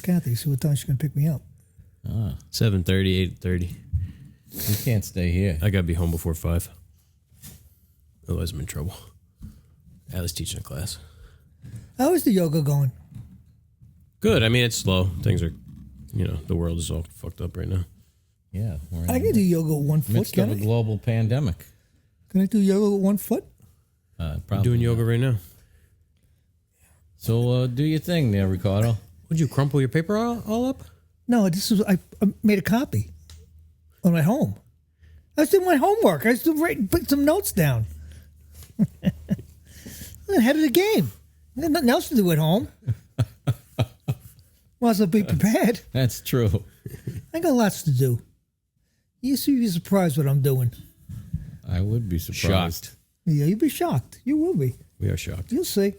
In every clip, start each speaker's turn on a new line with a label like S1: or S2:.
S1: Kathy, see what time she's going to pick me up.
S2: 7:30, 8:30.
S3: You can't stay here.
S2: I got to be home before 5. Otherwise, I'm in trouble. Allie's teaching a class.
S1: How is the yoga going?
S2: Good. I mean, it's slow. Things are, the world is all fucked up right now.
S3: Yeah.
S1: I can do yoga with one foot,
S3: Midst of a global pandemic.
S1: Can I do yoga with one foot?
S2: I'm doing yoga right now.
S3: So do your thing there, Ricardo.
S2: Would you crumple your paper all up?
S1: No, I made a copy on my home. I was doing my homework. I was putting some notes down. I'm ahead of the game. I got nothing else to do at home. Might as well be prepared.
S3: That's true.
S1: I got lots to do. You'd be surprised what I'm doing.
S3: I would be surprised.
S2: Shocked.
S1: Yeah, you'd be shocked. You will be.
S2: We are shocked.
S1: You'll see.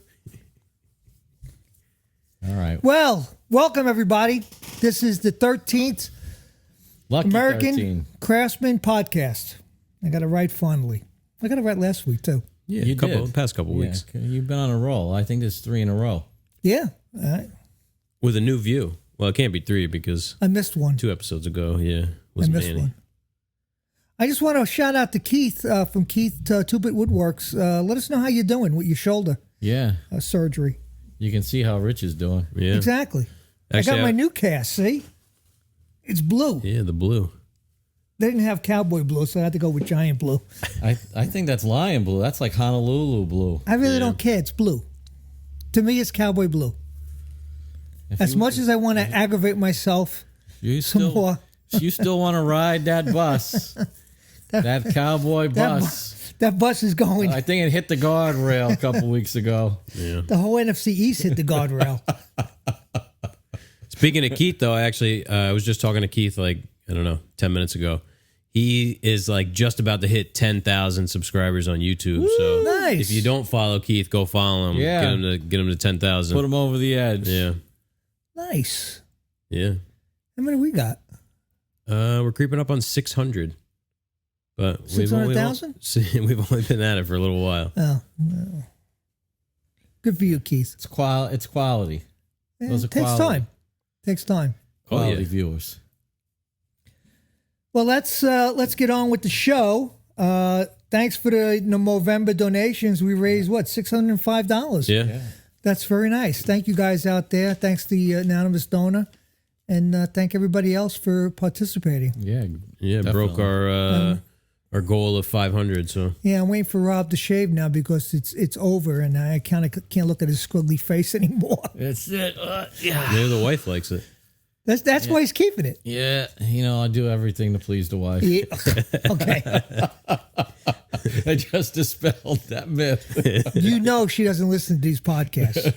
S3: All right.
S1: Well, welcome everybody. This is the 13th
S3: Lucky
S1: American
S3: 13.
S1: Craftsman Podcast. I got it right finally. I got it right last week too.
S2: Yeah,
S3: You
S2: past couple weeks.
S3: You've been on a roll. I think there's 3 in a row.
S1: Yeah,
S2: With a new view. Well, it can't be 3 because
S1: I missed one.
S2: 2 episodes ago, was
S1: I missed
S2: Manny.
S1: one. I just want to shout out to Keith from Keith 2-Bit Woodworks. Let us know how you're doing with your shoulder
S3: Yeah.
S1: surgery.
S3: You can see how Rich is doing.
S2: Yeah.
S1: Exactly.
S2: Actually,
S1: I got my new cast, see? It's blue.
S2: Yeah, the blue.
S1: They didn't have cowboy blue, so I had to go with giant blue.
S3: I think that's lion blue. That's like Honolulu blue.
S1: I really don't care. It's blue. To me, it's cowboy blue. As much as I want to aggravate myself some more.
S3: You still want to ride that bus. that cowboy bus.
S1: That bus is going.
S3: I think it hit the guardrail a couple weeks ago.
S2: Yeah.
S1: The whole NFC East hit the guardrail.
S2: Speaking of Keith, though, I was just talking to Keith 10 minutes ago. He is just about to hit 10,000 subscribers on YouTube.
S1: Woo,
S2: so
S1: nice.
S2: If you don't follow Keith, go follow him.
S3: Yeah.
S2: Get him to 10,000.
S3: Put him over the edge.
S2: Yeah.
S1: Nice.
S2: Yeah.
S1: How many we got?
S2: We're creeping up on 600. But
S1: 600,000?
S2: We've only been at it for a little while.
S1: Oh, no. Good for you, Keith.
S3: It's quality.
S1: Yeah,
S3: Those are
S1: it takes
S3: quality.
S1: time. Takes time.
S3: Quality
S2: yeah.
S3: viewers.
S1: Well, let's get on with the show. Thanks for the Movember donations. We raised $605.
S2: Yeah.
S1: That's very nice. Thank you guys out there. Thanks to the anonymous donor, and thank everybody else for participating.
S3: Yeah.
S2: Yeah,
S3: definitely.
S2: broke our goal of 500. So
S1: Yeah, I'm waiting for Rob to shave now because it's over, and I kind of can't look at his squiggly face anymore.
S3: It's it. Yeah.
S2: maybe the wife likes it.
S1: That's why he's keeping it.
S3: Yeah. I do everything to please the wife.
S1: Yeah. Okay.
S3: I just dispelled that myth.
S1: She doesn't listen to these podcasts.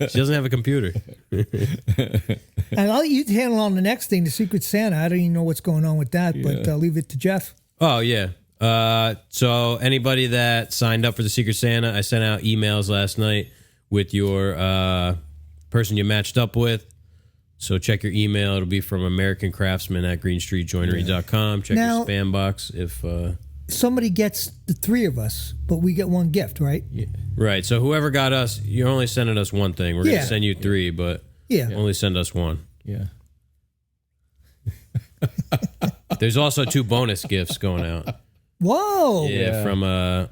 S2: She doesn't have a computer.
S1: And I'll let you handle on the next thing, the Secret Santa. I don't even know what's going on with that, but I'll leave it to Jeff.
S2: Oh, yeah. So anybody that signed up for the Secret Santa, I sent out emails last night with your person you matched up with. So check your email. It'll be from American Craftsman at GreeneStreetJoinery.com. Check
S1: Now,
S2: your spam box if...
S1: somebody gets the 3 of us, but we get one gift, right?
S3: Yeah.
S2: Right. So whoever got us, you're only sending us one thing. We're going
S1: Yeah.
S2: to send you 3, but only send us 1.
S3: Yeah.
S2: There's also 2 bonus gifts going out.
S1: Whoa.
S2: Yeah, from a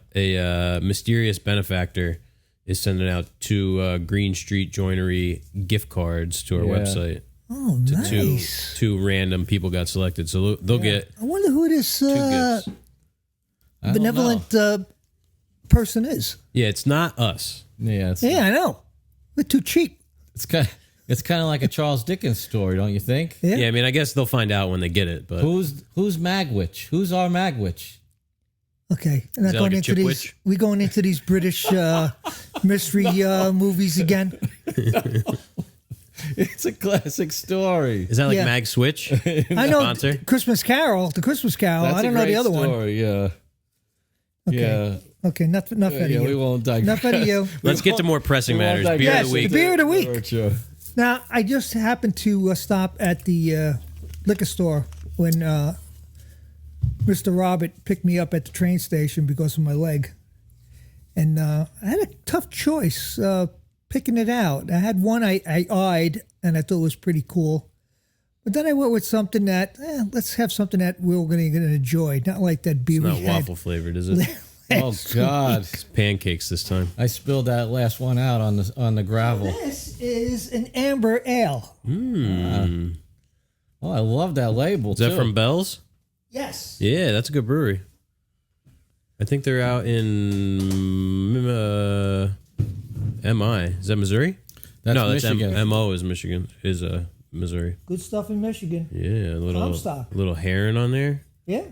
S2: mysterious benefactor is sending out 2 Greene Street Joinery gift cards to our website.
S1: Oh,
S2: To
S1: nice.
S2: two random people got selected. So they'll get
S1: I wonder who this
S2: 2 gifts.
S3: I don't
S1: benevolent person is.
S2: Yeah, it's not us.
S3: know. Yeah.
S1: Yeah, I know. We're too cheap.
S3: It's kind of like a Charles Dickens story, don't you think?
S1: Yeah.
S2: Yeah, I mean, I guess they'll find out when they get it. But
S3: Who's Magwitch? Who's our Magwitch?
S1: Okay. I'm not
S2: that
S1: going
S2: like a
S1: into these.
S2: Chipwich?
S1: We going into these British mystery movies again.
S3: It's a classic story.
S2: is that like
S1: Yeah.
S2: Mag Switch?
S1: I know
S2: Sponsor?
S1: The Christmas Carol. I don't know the other one.
S3: Yeah.
S1: Okay. Okay, enough out of
S3: Yeah, we
S1: you.
S3: won't digress.
S1: Enough out of you.
S2: Let's get to more pressing
S3: we won't
S2: matters. Beer
S1: Yes,
S2: of the week.
S1: the beer of the week.
S3: Sure.
S1: Now, I just happened to stop at the liquor store when Mr. Robert picked me up at the train station because of my leg. And I had a tough choice. picking it out. I had one I eyed, and I thought was pretty cool. But then I went with something that, let's have something that we're going to enjoy. Not like that beer
S2: It's
S1: we
S2: not
S1: had.
S2: waffle flavored, is it?
S3: Oh God!
S2: It's pancakes this time.
S3: I spilled that last one out on the gravel.
S1: This is an amber ale.
S3: Oh, I love that label.
S2: Is that from Belle's?
S1: Yes.
S2: Yeah, that's a good brewery. I think they're out in MI. Is that Missouri?
S3: That's
S2: no, that's
S3: Michigan.
S2: MO is Michigan. Is Missouri.
S1: Good stuff in Michigan.
S2: Yeah, a
S1: Comstock.
S2: little heron on there.
S1: Yeah.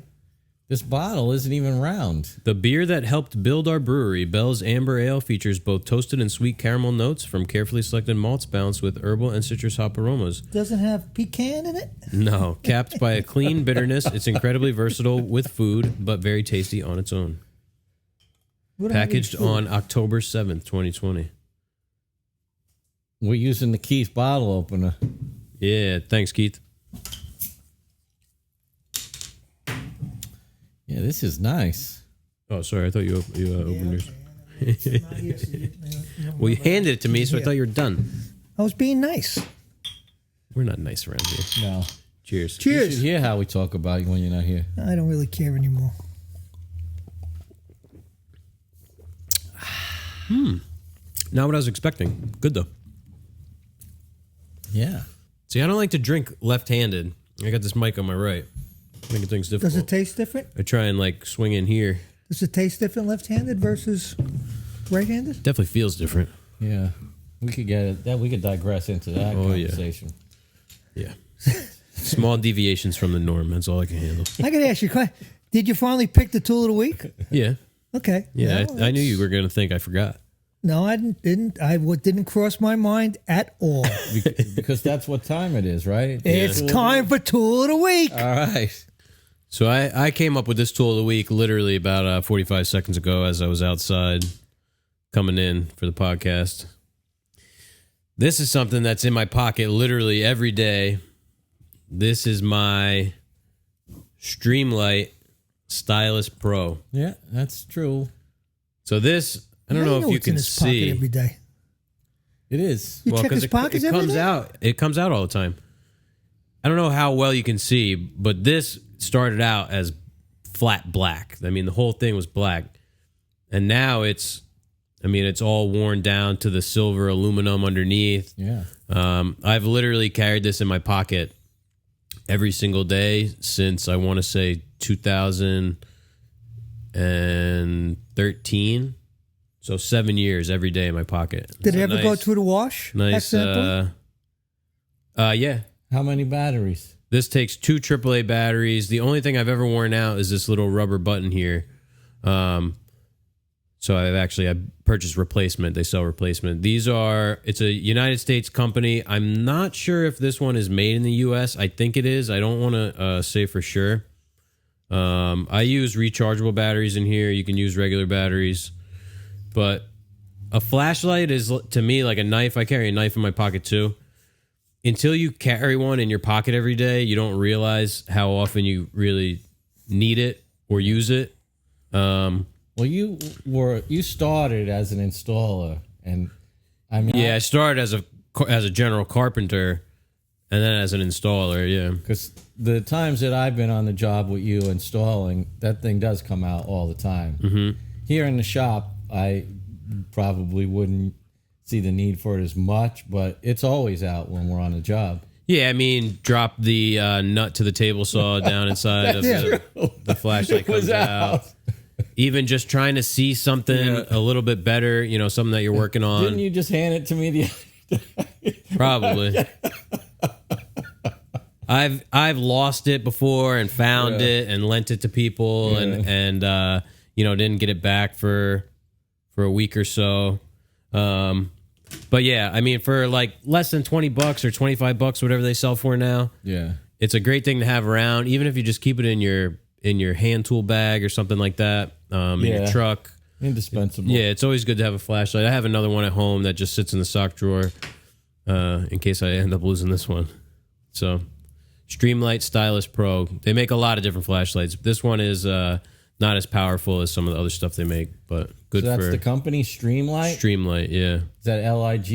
S3: This bottle isn't even round.
S2: The beer that helped build our brewery, Belle's Amber Ale, features both toasted and sweet caramel notes from carefully selected malts balanced with herbal and citrus hop aromas.
S1: Doesn't have pecan in it?
S2: No, capped by a clean bitterness. It's incredibly versatile with food, but very tasty on its own.
S1: We don't have any
S2: Packaged
S1: food.
S2: on October 7th, 2020.
S3: We're using the Keith bottle opener.
S2: Yeah, thanks, Keith.
S3: Yeah, this is nice.
S2: Oh, sorry. I thought you opened yours.
S1: Okay. Not here, so you don't
S2: Well, you
S1: remember.
S2: handed it to me, so I thought you were done.
S1: I was being nice.
S2: We're not nice around here.
S3: No.
S2: Cheers.
S3: You
S1: Cheers.
S3: should hear how we talk about you when you're not here.
S1: I don't really care anymore.
S2: Not what I was expecting. Good, though.
S3: Yeah.
S2: See, I don't like to drink left-handed. I got this mic on my right. Making things difficult.
S1: Does it taste different?
S2: I try and, swing in here.
S1: Does it taste different left-handed versus right-handed?
S2: Definitely feels different.
S3: Yeah. We could get it. That we could digress into that
S2: Oh, yeah.
S3: conversation.
S2: Yeah. Small deviations from the norm. That's all I can handle.
S1: I got to ask you a question. Did you finally pick the tool of the week?
S2: Yeah.
S1: Okay.
S2: Yeah,
S1: Well,
S2: I knew you were going to think I forgot.
S1: No, I didn't. Didn't cross my mind at all.
S3: Because that's what time it is, right?
S1: It's time for tool of the week.
S3: All right.
S2: So I came up with this tool of the week literally about 45 seconds ago as I was outside coming in for the podcast. This is something that's in my pocket literally every day. This is my Streamlight Stylus Pro.
S3: Yeah, that's true.
S2: So this, I don't know if you
S1: what's in
S2: can
S1: his pocket
S2: see.
S1: every day.
S3: It is.
S1: You check
S2: 'cause
S1: his pockets
S2: it
S1: every
S2: comes
S1: day?
S2: out. It comes out all the time. I don't know how well you can see, but this started out as flat black. I mean, the whole thing was black, and now it's all worn down to the silver aluminum underneath.
S3: Yeah.
S2: I've literally carried this in my pocket every single day since I want to say 2013. So 7 years every day in my pocket.
S1: Did
S2: It's
S1: it
S2: a
S1: ever go
S2: nice-
S1: through the wash?
S2: Nice.
S1: accidentally?
S2: Yeah.
S3: How many batteries?
S2: This takes 2 AAA batteries. The only thing I've ever worn out is this little rubber button here. So I purchased replacement. They sell replacement. It's a United States company. I'm not sure if this one is made in the U.S. I think it is. I don't want to say for sure. I use rechargeable batteries in here. You can use regular batteries. But a flashlight is, to me, like a knife. I carry a knife in my pocket, too. Until you carry one in your pocket every day, you don't realize how often you really need it or use it.
S3: Well, you started as an installer, and I mean,
S2: Yeah, I started as a general carpenter, and then as an installer. Yeah,
S3: because the times that I've been on the job with you installing, that thing does come out all the time. Mm-hmm. Here in the shop, I probably wouldn't see the need for it as much, but it's always out when we're on the job.
S2: yeah. I mean, drop the nut to the table saw down inside of the flashlight comes out. Even just trying to see something a little bit better, something that you're working on.
S3: Didn't you just hand it to me the other day?
S2: Probably. I've lost it before and found it and lent it to people and didn't get it back for a week or so. But yeah, I mean, for like less than $20 or $25, whatever they sell for now,
S3: Yeah.
S2: it's a great thing to have around, even if you just keep it in your hand tool bag or something like that, in your truck.
S3: Indispensable.
S2: Yeah, it's always good to have a flashlight. I have another one at home that just sits in the sock drawer in case I end up losing this one. So, Streamlight Stylus Pro. They make a lot of different flashlights. This one is the not as powerful as some of the other stuff they make, but good
S3: So that's
S2: for
S3: the company, Streamlight?
S2: Streamlight. Yeah.
S3: Is that Light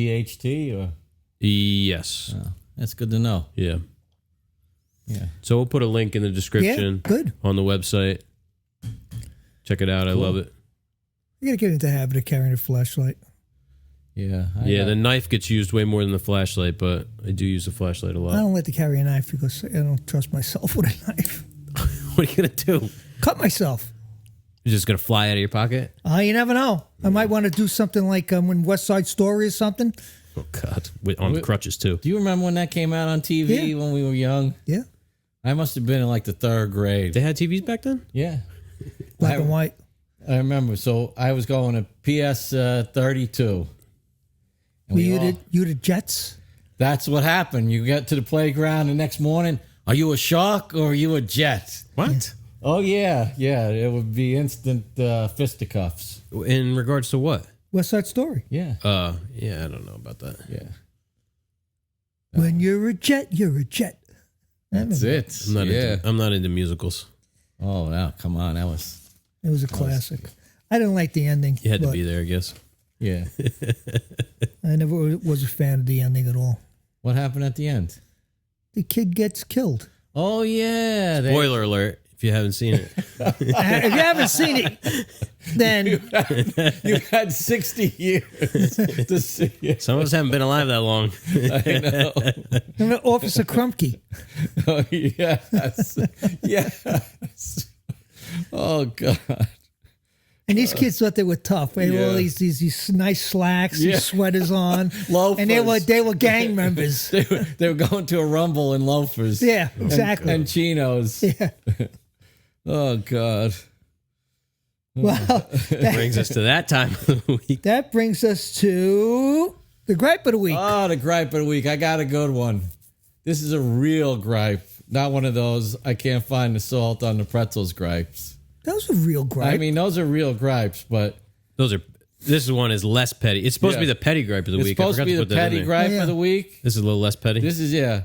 S3: or?
S2: Yes.
S3: Oh, that's good to know.
S2: Yeah.
S3: Yeah.
S2: So we'll put a link in the description.
S1: Yeah, good.
S2: On the website. Check it out. I love it.
S1: You got to get into the habit of carrying a flashlight.
S3: Yeah.
S2: The knife gets used way more than the flashlight, but I do use the flashlight a
S1: I
S2: lot.
S1: don't like to carry a knife because I don't trust myself with a knife.
S2: What are you going to do?
S1: Cut myself.
S2: You're just going to fly out of your pocket?
S1: You never know. I might want to do something like when West Side Story or something.
S2: Oh, God. On crutches, too.
S3: Do you remember when that came out on TV when we were young?
S1: Yeah.
S3: I must have been in like the 3rd grade.
S2: They had TVs back then?
S3: Yeah.
S1: Black and white.
S3: I remember. So I was going to PS 32. And
S1: Were you the Jets?
S3: That's what happened. You get to the playground the next morning. Are you a Shark or are you a Jet?
S2: What?
S3: Oh, yeah. Yeah. It would be instant fisticuffs.
S2: In regards to what?
S1: West Side Story.
S3: Yeah.
S2: Yeah, I don't know about that.
S3: Yeah.
S1: When you're a Jet, you're a Jet.
S3: That's it.
S2: I'm not into musicals.
S3: Oh, no. Come on. It
S1: was a classic. I didn't like the ending.
S2: You had to be there, I guess.
S3: Yeah.
S1: I never was a fan of the ending at all.
S3: What happened at the end?
S1: The kid gets killed.
S3: Oh, yeah.
S2: Spoiler alert, if you haven't seen it.
S1: If you haven't seen it, then
S3: You had 60 years to see it.
S2: Some of us haven't been alive that long.
S3: I know.
S1: Officer Krumke.
S3: Oh, yes. Yes. Oh, God.
S1: And these kids thought they were tough. They had all
S3: Yeah.
S1: these nice slacks, these sweaters on,
S3: Loafers.
S1: and they were gang members.
S3: They were going to a rumble in loafers.
S1: Yeah, exactly.
S3: And chinos.
S1: Yeah.
S3: Oh, God.
S1: Well,
S2: Brings us to that time of the week.
S1: that brings us to the gripe of the week.
S3: Oh, the gripe of the week. I got a good one. This is a real gripe. Not one of those I can't find the salt on the pretzels gripes.
S1: That was a real gripe.
S3: I mean, those are real gripes, but
S2: This one is less petty. It's supposed to be the petty gripe of the
S3: it's
S2: week. I
S3: supposed to
S2: forgot
S3: be
S2: to
S3: the
S2: put that in
S3: petty
S2: there.
S3: gripe
S1: Oh, yeah.
S3: of the week.
S2: This is a little less petty.
S3: This is,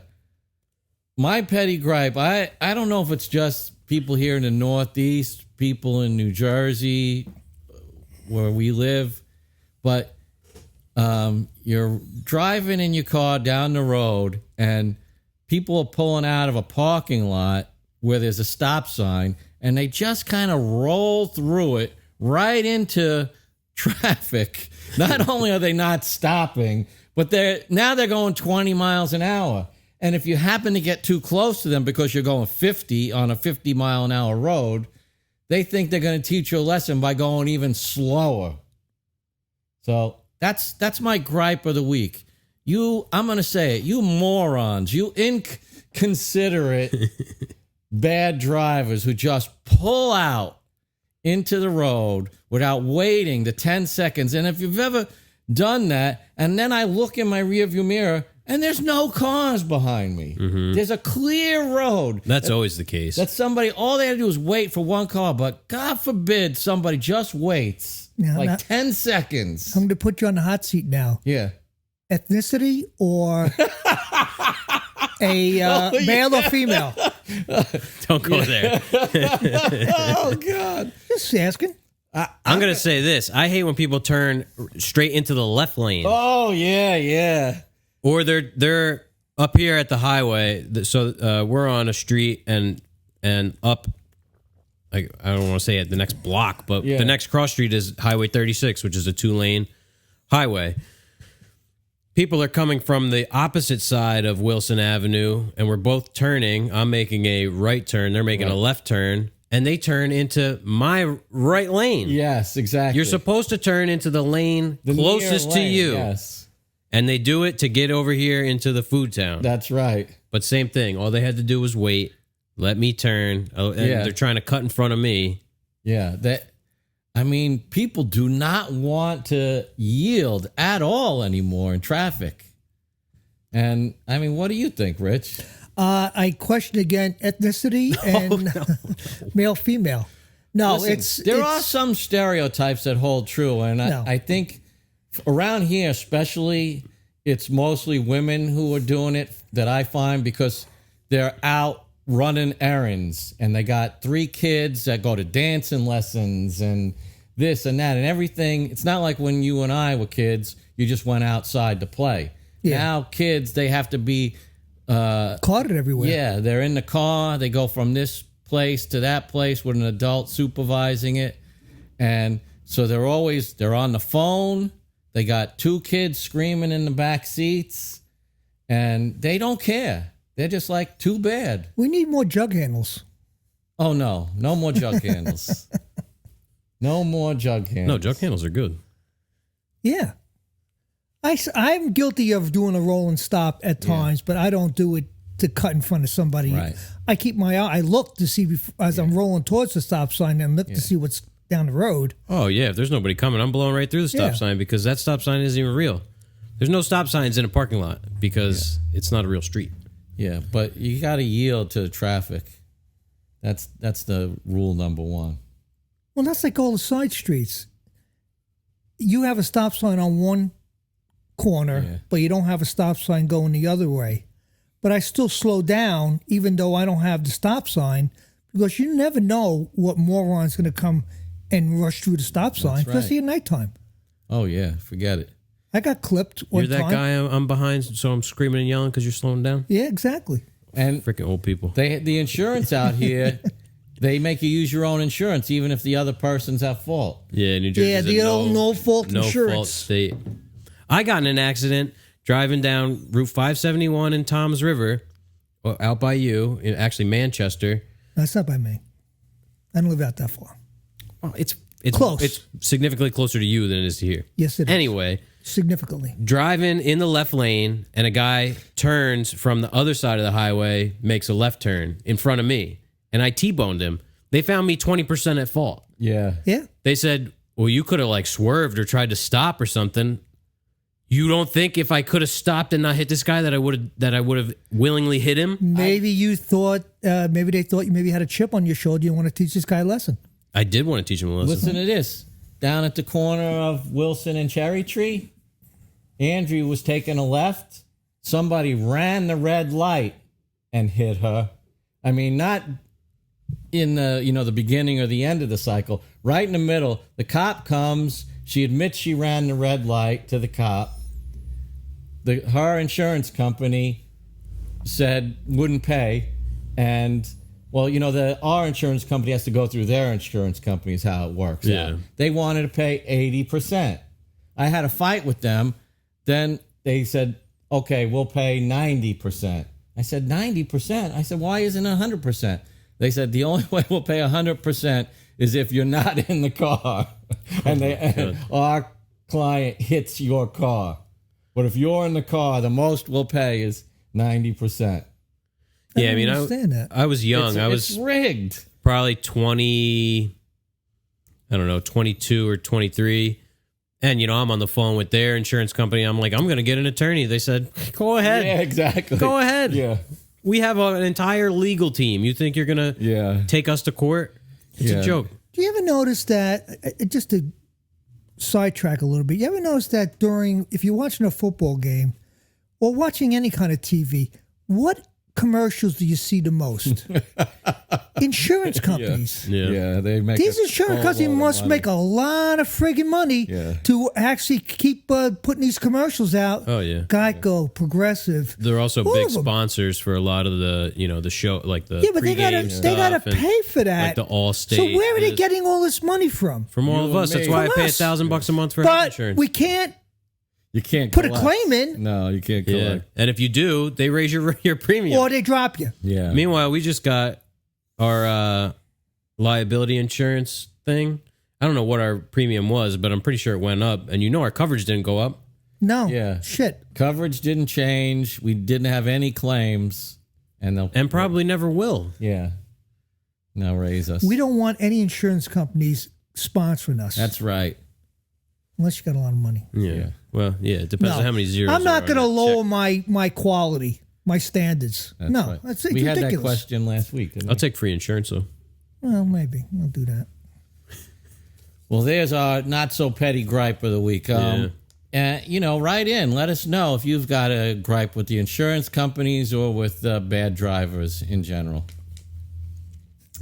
S3: my petty gripe. I don't know if it's just people here in the Northeast, people in New Jersey, where we live, but you're driving in your car down the road and people are pulling out of a parking lot where there's a stop sign and they just kind of roll through it right into traffic. Not only are they not stopping, but they're going 20 miles an hour. And if you happen to get too close to them because you're going 50 on a 50 mile an hour road, they think they're going to teach you a lesson by going even slower. So that's my gripe of the week. I'm going to say it, you morons, you inconsiderate bad drivers who just pull out into the road without waiting the 10 seconds. And if you've ever done that, and then I look in my rearview mirror and there's no cars behind me. Mm-hmm. There's a clear road.
S2: That's always the case.
S3: That somebody, all they have to do is wait for one car, but God forbid somebody just waits 10 seconds.
S1: I'm going to put you on the hot seat now.
S3: Yeah.
S1: Ethnicity or a male or female?
S2: Don't go there.
S3: Oh, God.
S1: Just asking.
S2: I'm going to say this. I hate when people turn straight into the left lane.
S3: Oh, yeah.
S2: Or they're up here at the highway. So we're on a street and up, like, I don't want to say at the next block, but the next cross street is Highway 36, which is a 2-lane highway. People are coming from the opposite side of Wilson Avenue, and we're both turning. I'm making a right turn. They're making a left turn, and they turn into my right lane.
S3: Yes, exactly.
S2: You're supposed to turn into the lane closest to you.
S3: Yes.
S2: And they do it to get over here into the food town.
S3: That's right.
S2: But same thing. All they had to do was wait, let me turn. And they're trying to cut in front of me.
S3: Yeah. People do not want to yield at all anymore in traffic. And, what do you think, Rich?
S1: I question again ethnicity and male, female. No,
S3: Listen, there are some stereotypes that hold true. And I think around here, especially, it's mostly women who are doing it that I find because they're out running errands, and they got 3 kids that go to dancing lessons and this and that and everything. It's not like when you and I were kids, you just went outside to play.
S1: Yeah.
S3: Now kids, they have to be
S1: Carted everywhere.
S3: yeah, they're in the car. They go from this place to that place with an adult supervising it. And so they're on the phone. They got 2 kids screaming in the back seats, and they don't care. They're just like, too bad.
S1: We need more jug handles.
S3: Oh, no. No more jug handles. No more jug handles.
S2: No, jug handles are good.
S1: Yeah. I'm guilty of doing a roll and stop at times, but I don't do it to cut in front of somebody.
S3: Right.
S1: I keep my eye. I look to see as I'm rolling towards the stop sign and look to see what's down the road.
S2: Oh, yeah. If there's nobody coming, I'm blowing right through the stop sign because that stop sign isn't even real. There's no stop signs in a parking lot because it's not a real street.
S3: Yeah, but you got to yield to the traffic. That's the rule number 1.
S1: Well, that's like all the side streets. You have a stop sign on one corner, but you don't have a stop sign going the other way. But I still slow down even though I don't have the stop sign because you never know what moron's going to come and rush through the stop sign, especially at nighttime.
S3: Oh, yeah. Forget it.
S1: I got clipped one
S2: You're that
S1: time.
S2: guy I'm behind, so I'm screaming and yelling because you're slowing down?
S1: Yeah, exactly.
S3: And
S2: Freaking old people.
S3: the insurance out here, they make you use your own insurance even if the other person's at fault.
S2: Yeah, New Jersey.
S1: Yeah, the old no-fault
S2: no
S1: insurance.
S2: fault state. I got in an accident driving down Route 571 in Toms River, out by you, in actually Manchester.
S1: That's not by me. I don't live out that far.
S2: Well, it's
S1: Close.
S2: It's significantly closer to you than it is to here.
S1: Yes, it is.
S2: Anyway,
S1: Significantly.
S2: driving in the left lane, and a guy turns from the other side of the highway, makes a left turn in front of me, and I T-boned him. They found me 20% at fault.
S3: Yeah.
S1: Yeah.
S2: They said, well, you could have like swerved or tried to stop or something. You don't think if I could have stopped and not hit this guy that I would have willingly hit him?
S1: Maybe you thought, maybe they thought you had a chip on your shoulder. You want to teach this guy a lesson.
S2: I did want to teach him a lesson.
S3: Listen to this. Down at the corner of Wilson and Cherry Tree, Andrew was taking a left. Somebody ran the red light and hit her. I mean, not in the beginning or the end of the cycle. Right in the middle. The cop comes. She admits she ran the red light to the cop. Her insurance company said wouldn't pay. And, well, our insurance company has to go through their insurance company is how it works.
S2: Yeah.
S3: Out. They wanted to pay 80%. I had a fight with them. Then they said, okay, we'll pay 90%. I said, 90%? I said, why isn't it 100%? They said, the only way we'll pay 100% is if you're not in the car and our client hits your car. But if you're in the car, the most we'll pay is 90%.
S2: Yeah, I mean,
S1: understand that.
S2: I was young. I was
S3: it's rigged.
S2: probably 22 or 23. And, I'm on the phone with their insurance company. I'm like, I'm going to get an attorney. They said, go ahead.
S3: Yeah, exactly.
S2: Go ahead.
S3: Yeah.
S2: We have an entire legal team. You think you're going to take us to court? It's a joke.
S1: Do you ever notice that, just to sidetrack a little bit, you ever notice that if you're watching a football game or watching any kind of TV, what commercials do you see the most? Insurance companies.
S2: Yeah.
S3: They make
S1: These insurance companies must make a lot of friggin' money to actually keep putting these commercials out.
S2: Oh, yeah.
S1: Geico, Progressive.
S2: They're also
S1: all
S2: big
S1: of them.
S2: sponsors for a lot of the, the show, like the
S1: But they
S2: pregame
S1: gotta
S2: stuff and,
S1: pay for that.
S2: like the Allstate.
S1: So where are they
S2: is-
S1: getting all this money from?
S2: From all
S3: You
S2: of
S3: and
S2: us. That's
S3: me.
S2: why I
S1: From
S2: pay
S1: us.
S2: $1,000 a month for health
S1: But
S2: insurance.
S1: we can't
S3: You can't
S1: put
S3: collect.
S1: a claim in,
S3: No, you can't
S2: Yeah,
S3: collect.
S2: and if you do, they raise your premium.
S1: or they drop you.
S3: Yeah.
S2: Meanwhile, we just got our liability insurance thing. I don't know what our premium was, but I'm pretty sure it went up. And our coverage didn't go up.
S1: No.
S3: Yeah.
S1: Shit.
S3: Coverage didn't change. We didn't have any claims. And
S2: Probably never will.
S3: Yeah. Now raise us.
S1: We don't want any insurance companies sponsoring us.
S3: That's right.
S1: Unless you got a lot of money.
S2: Yeah. Well, yeah, it depends
S1: No.
S2: on how many zeros.
S1: I'm not
S2: going
S1: going
S2: to
S1: to lower my quality, my standards.
S3: That's
S1: no,
S3: right.
S1: that's
S3: we
S1: ridiculous.
S3: had that question last week. Didn't
S2: I'll
S3: we?
S2: take free insurance, though.
S1: Well, maybe I'll do that.
S3: Well, there's our not so petty gripe of the week. And write in. Let us know if you've got a gripe with the insurance companies or with bad drivers in general.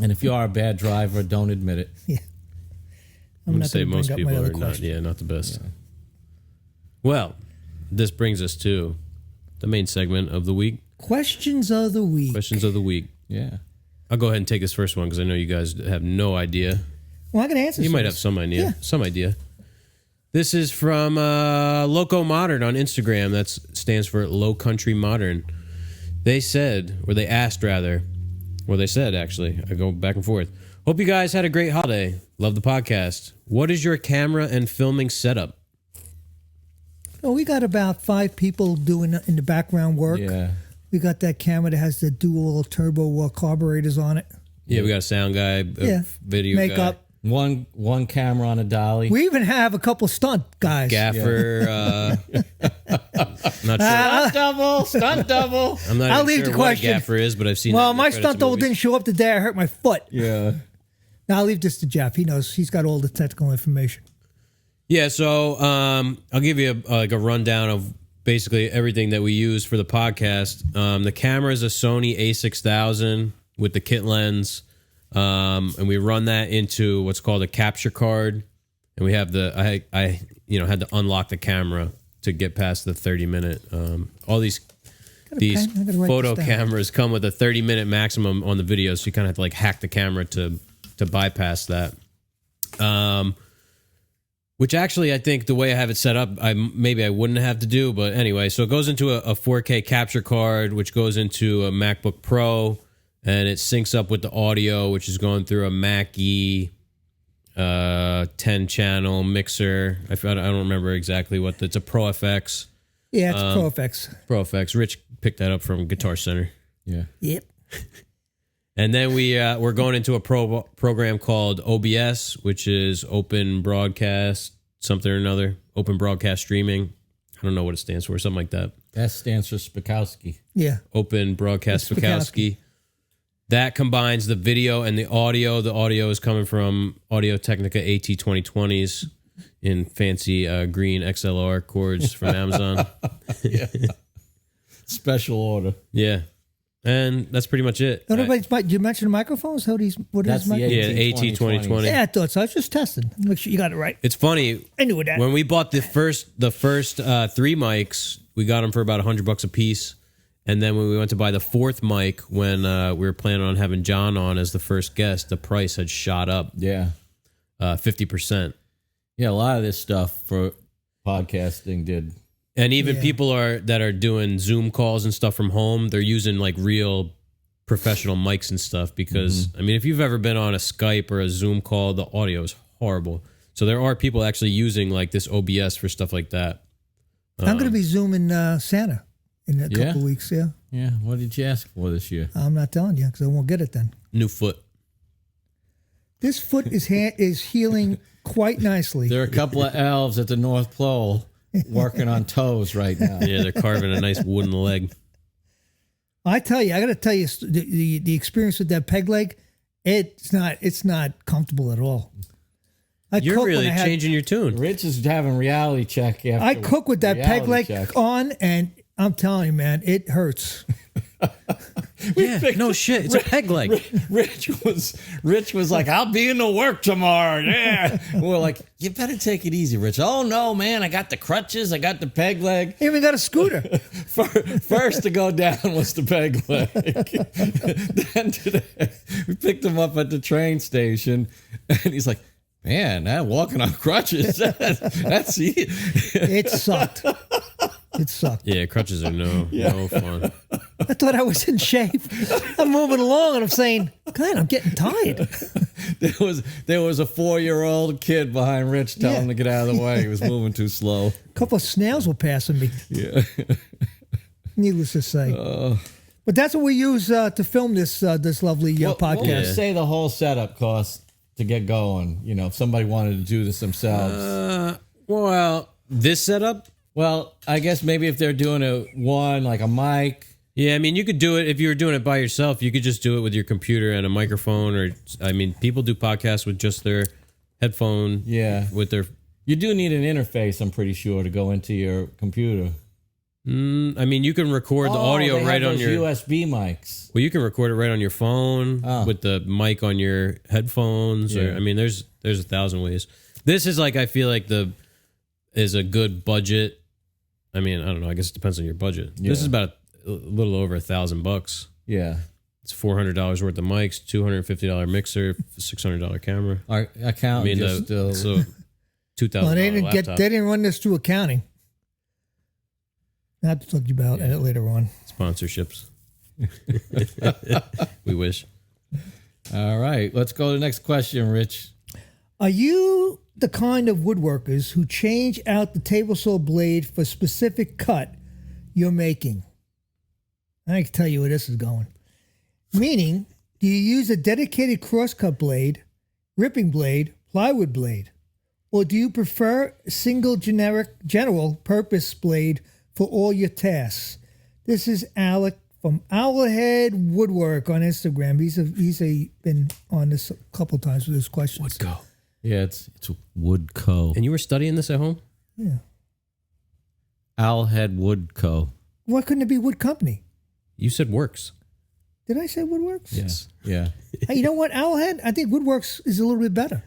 S3: And if you are a bad driver, don't admit it.
S1: Yeah.
S2: I'm going to
S1: not
S2: say
S1: gonna bring
S2: most
S1: up
S2: people
S1: my other
S2: are not,
S1: question.
S2: not the best. Yeah. Well, this brings us to the main segment of the week.
S1: Questions of the week.
S2: Questions of the week.
S3: Yeah.
S2: I'll go ahead and take this first one because I know you guys have no idea.
S1: Well, I can answer.
S2: You might have some idea.
S1: Yeah.
S2: Some idea. This is from Loco Modern on Instagram. That stands for Low Country Modern. They said, or they asked rather, or they said actually, I go back and forth. Hope you guys had a great holiday. Love the podcast. What is your camera and filming setup?
S1: Well, we got about 5 people doing in the background work.
S3: Yeah.
S1: We got that camera that has the dual turbo carburetors on it.
S2: Yeah, we got a sound guy, a video
S1: makeup.
S2: guy.
S3: One camera on a dolly.
S1: We even have a couple stunt guys.
S2: Gaffer. Not sure.
S3: Stunt double.
S2: I'm not
S1: I'll
S2: even
S1: leave
S2: sure
S1: the
S2: what
S1: question.
S2: a gaffer is, but I've seen.
S1: Well,
S2: that in the
S1: my
S2: credits
S1: stunt
S2: of
S1: double
S2: movies.
S1: didn't show up the day I hurt my foot.
S3: Yeah.
S1: Now I'll leave this to Jeff. He knows. He's got all the technical information.
S2: Yeah, so I'll give you a rundown of basically everything that we use for the podcast. The camera is a Sony A6000 with the kit lens, and we run that into what's called a capture card. And we have I had to unlock the camera to get past the 30-minute. All these photo cameras come with a 30-minute maximum on the video, so you kind of have to like hack the camera to bypass that. Which actually, I think the way I have it set up, I wouldn't have to do. But anyway, so it goes into a 4K capture card, which goes into a MacBook Pro, and it syncs up with the audio, which is going through a Mackie 10-channel mixer. I don't remember exactly what. It's a Pro FX.
S1: Yeah, it's Pro FX.
S2: Pro FX. Rich picked that up from Guitar Center.
S3: Yeah.
S1: Yep.
S2: And then we're going into a program called OBS, which is Open Broadcast something or another. Open Broadcast Streaming. I don't know what it stands for. Something like that.
S3: That stands for Spakowski.
S1: Yeah.
S2: Open Broadcast Spakowski. That combines the video and the audio. The audio is coming from Audio-Technica AT2020s in fancy green XLR cords from Amazon.
S3: Yeah. Special order.
S2: Yeah. And that's pretty much it.
S1: Did you mention the microphones? What
S3: That's
S1: is
S3: the
S2: AT2020.
S1: Yeah, I thought so. I was just testing. Make sure you got it right.
S2: It's funny.
S1: I knew that.
S2: When we bought the first 3 mics, we got them for about $100 a piece. And then when we went to buy the 4th mic, when we were planning on having John on as the first guest, the price had shot up.
S3: Yeah.
S2: 50%.
S3: Yeah, a lot of this stuff for podcasting did.
S2: And even people that are doing Zoom calls and stuff from home, they're using like real professional mics and stuff because, I mean, if you've ever been on a Skype or a Zoom call, the audio is horrible. So there are people actually using like this OBS for stuff like that.
S1: I'm going to be Zooming Santa in a couple of weeks, yeah.
S3: Yeah, what did you ask for this year?
S1: I'm not telling you because I won't get it then.
S2: New foot.
S1: This foot is healing quite nicely.
S3: There are a couple of elves at the North Pole working on toes right now.
S2: Yeah, they're carving a nice wooden leg.
S1: I tell you, I got to tell you, the experience with that peg leg, it's not comfortable at all.
S2: You're really changing your tune.
S3: Rich is having reality check after
S1: I cook with that peg leg
S3: check.
S1: on, and I'm telling you, man, it hurts.
S2: No shit. It's a peg leg.
S3: Rich was like, I'll be in the work tomorrow. Yeah. We're like, you better take it easy, Rich. Oh no, man, I got the crutches, I got the peg leg.
S1: I even got a scooter.
S3: First to go down was the peg leg. Then today, we picked him up at the train station, and he's like, man, that walking on crutches, that's it.
S1: It sucked. It sucked.
S2: Yeah, crutches are no fun.
S1: I thought I was in shape. I'm moving along, and I'm saying, God, I'm getting tired.
S3: There was a 4-year-old kid behind Rich telling him to get out of the way. He was moving too slow.
S1: A couple of snails were passing me.
S3: Yeah.
S1: Needless to say. But that's what we use to film this lovely podcast.
S3: What would you say the whole setup costs to get going? You know, if somebody wanted to do this themselves.
S2: Well, this setup?
S3: Well, I guess maybe if they're doing like a mic.
S2: Yeah, I mean, you could do it if you were doing it by yourself. You could just do it with your computer and a microphone, or I mean, people do podcasts with just their headphone.
S3: Yeah,
S2: with their.
S3: You do need an interface, I'm pretty sure, to go into your computer.
S2: I mean, you can record the audio
S3: they
S2: right
S3: have
S2: on
S3: those
S2: your
S3: USB mics.
S2: Well, you can record it right on your phone with the mic on your headphones.
S3: Yeah.
S2: Or I mean, there's 1,000 ways. This is like, I feel like is a good budget. I mean, I don't know. I guess it depends on your budget.
S3: Yeah.
S2: This is about a little over $1,000.
S3: Yeah.
S2: It's $400 worth of mics, $250 mixer, $600 camera.
S3: Our account just
S2: so $2,000
S1: Well, they
S2: laptop.
S1: didn't run this through accounting. I have to talk to you about it later on.
S2: Sponsorships. We wish.
S3: All right. Let's go to the next question, Rich.
S1: Are you the kind of woodworkers who change out the table saw blade for a specific cut you're making? I can tell you where this is going. Meaning, do you use a dedicated crosscut blade, ripping blade, plywood blade? Or do you prefer a single general purpose blade for all your tasks? This is Alec from Owlhead Woodwork on Instagram. He's been on this a couple times with his questions.
S2: Woodco.
S3: Yeah, it's Woodco.
S2: And you were studying this at home?
S1: Yeah.
S3: Owlhead Woodco.
S1: Why couldn't it be Wood Company?
S2: You said Works.
S1: Did I say Woodworks?
S3: Yes. Yeah.
S1: Hey, you know what, Owlhead? I think Woodworks is a little bit better.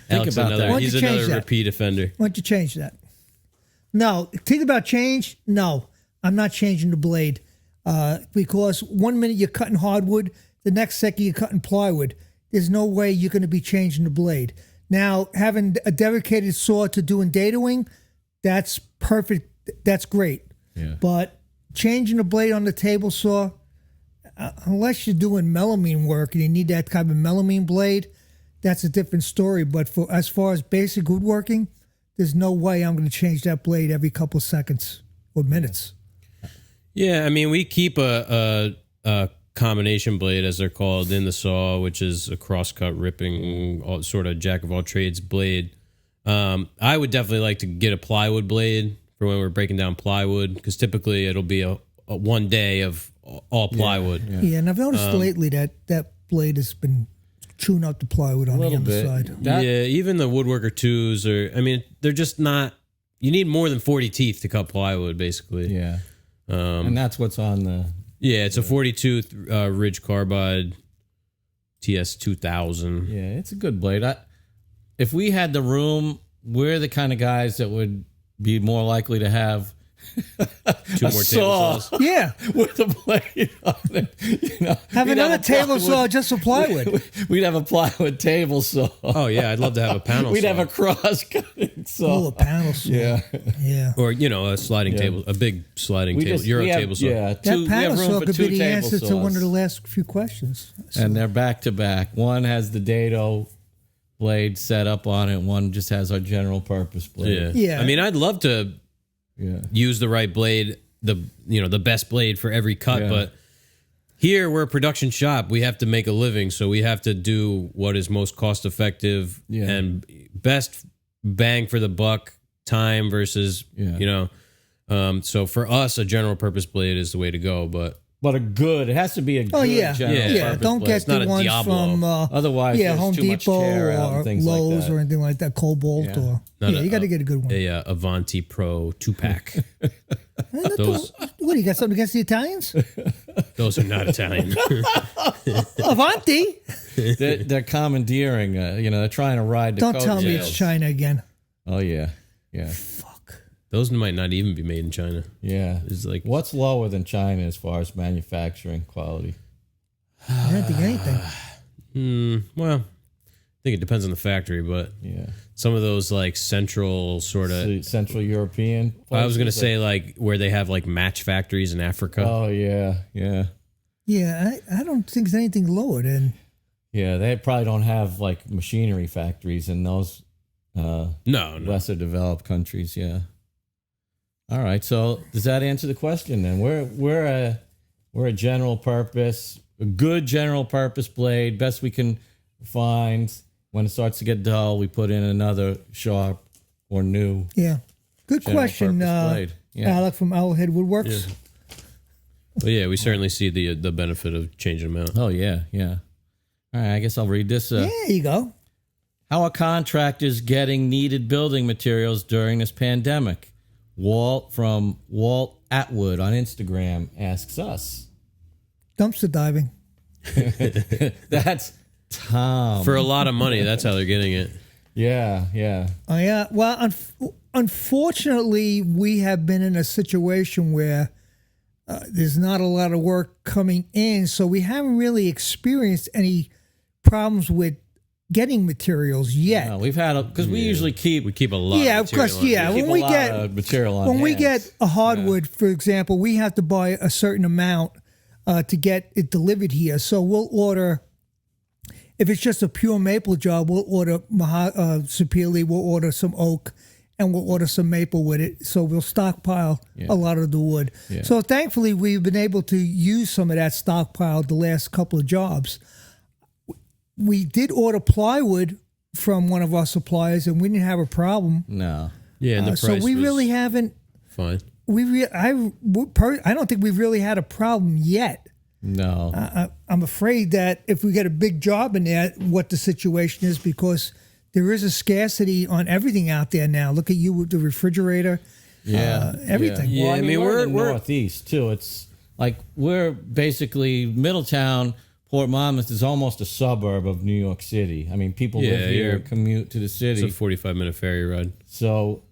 S2: Alex,
S3: about that.
S1: Why don't
S2: He's
S1: you change
S2: another
S1: that?
S2: repeat offender.
S1: Why don't you change that? No. Think about change. No, I'm not changing the blade because 1 minute you're cutting hardwood, the next second you're cutting plywood. There's no way you're going to be changing the blade. Now, having a dedicated saw to doing datoing, that's perfect. That's great.
S3: Yeah.
S1: But changing the blade on the table saw, unless you're doing melamine work and you need that kind of melamine blade, that's a different story. But for as far as basic woodworking, there's no way I'm going to change that blade every couple of seconds or minutes.
S2: Yeah, I mean, we keep a combination blade, as they're called, in the saw, which is a crosscut ripping, sort of jack of all trades blade. I would definitely like to get a plywood blade for when we're breaking down plywood, because typically it'll be a 1 day of all plywood.
S1: Yeah, and I've noticed lately that blade has been chewing up the plywood on the
S3: little
S1: underside.
S3: bit.
S2: Yeah, even the Woodworker 2s are, I mean, they're just not, you need more than 40 teeth to cut plywood, basically.
S3: Yeah. And that's what's on the...
S2: Yeah, it's a 42 Ridge Carbide TS 2000.
S3: Yeah, it's a good blade. If we had the room, we're the kind of guys that would be more likely to have
S2: Two more table saws.
S1: Yeah.
S3: with a blade on it. You know,
S1: Have
S3: we'd
S1: another
S3: a
S1: table
S3: plywood-
S1: saw just for plywood.
S3: We'd have a plywood table saw.
S2: Oh, yeah, I'd love to have a panel
S3: We'd
S2: saw.
S3: have a cross-cutting saw.
S1: Oh, a panel saw.
S3: Yeah.
S1: Yeah.
S2: Or, a sliding table, a big sliding table, Euro table saw.
S3: Yeah,
S1: That
S3: we
S1: panel
S3: have room
S1: saw
S3: for
S1: could
S3: two
S1: be the
S3: table
S1: answer to one
S3: saws.
S1: of the last few questions.
S3: And they're back to back. One has the dado blade set up on it. One just has our general purpose blade.
S2: Yeah.
S1: Yeah.
S2: I mean, I'd love to use the right blade, the best blade for every cut,
S3: Yeah.
S2: but here we're a production shop. We have to make a living, so we have to do what is most cost effective and best bang for the buck time versus so for us a general purpose blade is the way to go, but
S3: it has to be a good general purpose
S1: Don't
S3: blade.
S1: get
S2: It's not
S1: the
S2: a
S1: ones
S2: Diablo.
S1: from
S3: Otherwise, there's
S1: Home
S3: too much
S1: Depot
S3: tear out and
S1: or
S3: things like
S1: Lowe's
S3: that.
S1: or anything like that, Cobalt or you got to get a good one.
S2: a Avanti Pro 2-pack. Those
S1: What, you got something against the Italians?
S2: those are not Italian.
S1: Avanti?
S3: They're commandeering. They're trying to ride the
S1: Don't tell me
S3: coattails.
S1: it's China again.
S3: Oh yeah.
S1: Fuck.
S2: Those might not even be made in China.
S3: Yeah.
S2: It's like
S3: What's lower than China as far as manufacturing quality?
S1: I don't think anything.
S2: well, I think it depends on the factory, but
S3: Yeah.
S2: some of those like central sort of
S3: The Central European.
S2: I was going to
S3: places
S2: say like where they have like match factories in Africa.
S3: Oh yeah, yeah,
S1: Yeah, I don't think there's anything lower than.
S3: yeah. They probably don't have like machinery factories in those
S2: No.
S3: lesser developed countries. Yeah. All right. So does that answer the question? Then we're a general purpose, a good general purpose blade, best we can find. When it starts to get dull, we put in another sharp or new.
S1: Yeah. Good
S3: General
S1: question,
S3: purpose blade. Yeah.
S1: Alec from Owlhead Woodworks.
S2: But yeah, we certainly see the benefit of changing them out.
S3: Oh yeah, yeah. All right. I guess I'll read this.
S1: There you go.
S3: How are contractors getting needed building materials during this pandemic? Walt from Walt Atwood on Instagram asks us.
S1: Dumpster diving.
S3: That's Tom.
S2: For a lot of money, that's how they're getting it.
S3: Yeah, yeah.
S1: Oh, yeah. Well, unfortunately, we have been in a situation where there's not a lot of work coming in, so we haven't really experienced any problems with getting materials yet.
S3: No, we've had because we usually keep
S2: a lot.
S1: Yeah,
S2: of
S1: of course.
S2: material on
S1: Yeah,
S2: hand.
S1: when we get
S3: material on
S1: when we
S3: hand.
S1: get a hardwood, for example, we have to buy a certain amount to get it delivered here. So we'll order. If it's just a pure maple job, we'll order Superior, we'll order some oak, and we'll order some maple with it. So we'll stockpile a lot of the wood.
S3: Yeah.
S1: So thankfully, we've been able to use some of that stockpile the last couple of jobs. We did order plywood from one of our suppliers, and we didn't have a problem.
S3: No.
S2: Yeah, and the price
S1: So we
S2: was
S1: really haven't.
S2: fine.
S1: I don't think we've really had a problem yet.
S3: No.
S1: I'm afraid that if we get a big job in there, what the situation is, because there is a scarcity on everything out there now. Look at you with the refrigerator, everything.
S2: Yeah.
S3: Well,
S2: I mean,
S3: we're in the
S2: we're-
S3: Northeast too. It's like we're basically Middletown. Port Monmouth is almost a suburb of New York City. I mean, people live here, commute to the city.
S2: It's a 45-minute ferry ride.
S3: So,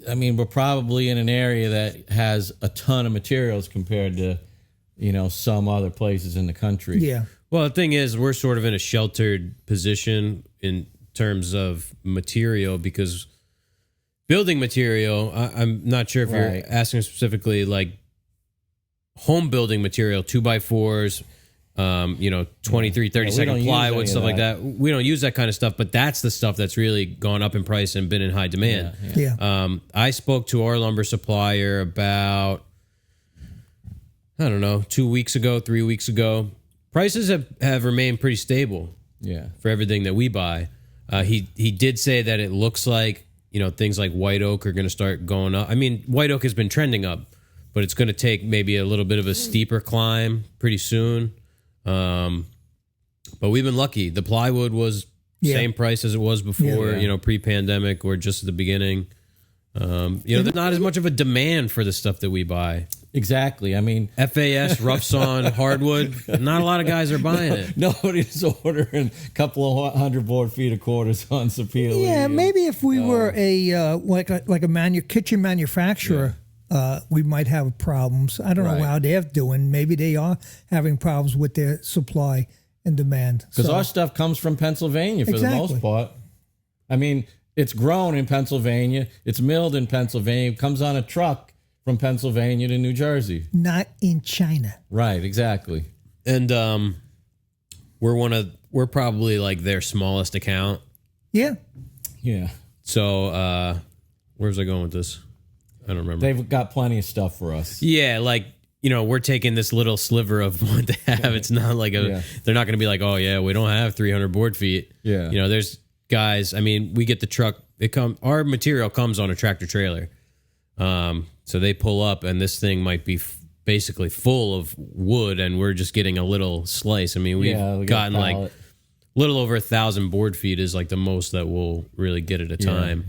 S3: I mean, we're probably in an area that has a ton of materials compared to, some other places in the country.
S1: Yeah.
S2: Well, the thing is, we're sort of in a sheltered position in terms of material, because building material, I'm not sure if you're asking specifically like home building material, 2x4s, 23, 30 second plywood, stuff like that. We don't use that kind of stuff, but that's the stuff that's really gone up in price and been in high demand.
S1: Yeah.
S2: I spoke to our lumber supplier about, 2 weeks ago, 3 weeks ago. Prices have remained pretty stable.
S3: Yeah.
S2: For everything that we buy. He did say that it looks like, things like white oak are going to start going up. I mean, white oak has been trending up, but it's going to take maybe a little bit of a steeper climb pretty soon. But we've been lucky. The plywood was same price as it was before, pre-pandemic or just at the beginning. There's not as much of a demand for the stuff that we buy.
S3: Exactly. I mean,
S2: FAS, rough sawn, hardwood. Not a lot of guys are buying it.
S3: Nobody's ordering a couple of 100 board feet of quarters on Superior.
S1: Yeah, maybe if we were a kitchen manufacturer, we might have problems. I don't know how they're doing. Maybe they are having problems with their supply and demand.
S3: Because our stuff comes from Pennsylvania for the most part. I mean, it's grown in Pennsylvania. It's milled in Pennsylvania. It comes on a truck from Pennsylvania to New Jersey.
S1: Not in China.
S3: Right, exactly.
S2: And we're probably like their smallest account.
S1: Yeah.
S3: Yeah.
S2: So where's I going with this? I don't remember.
S3: They've got plenty of stuff for us.
S2: Yeah, like, we're taking this little sliver of what they have. It's not like they're not going to be like, oh yeah, we don't have 300 board feet.
S3: Yeah.
S2: There's guys, I mean, we get the truck, our material comes on a tractor trailer. So they pull up and this thing might be basically full of wood and we're just getting a little slice. I mean, we've gotten like a little over 1,000 board feet is like the most that we'll really get at a time.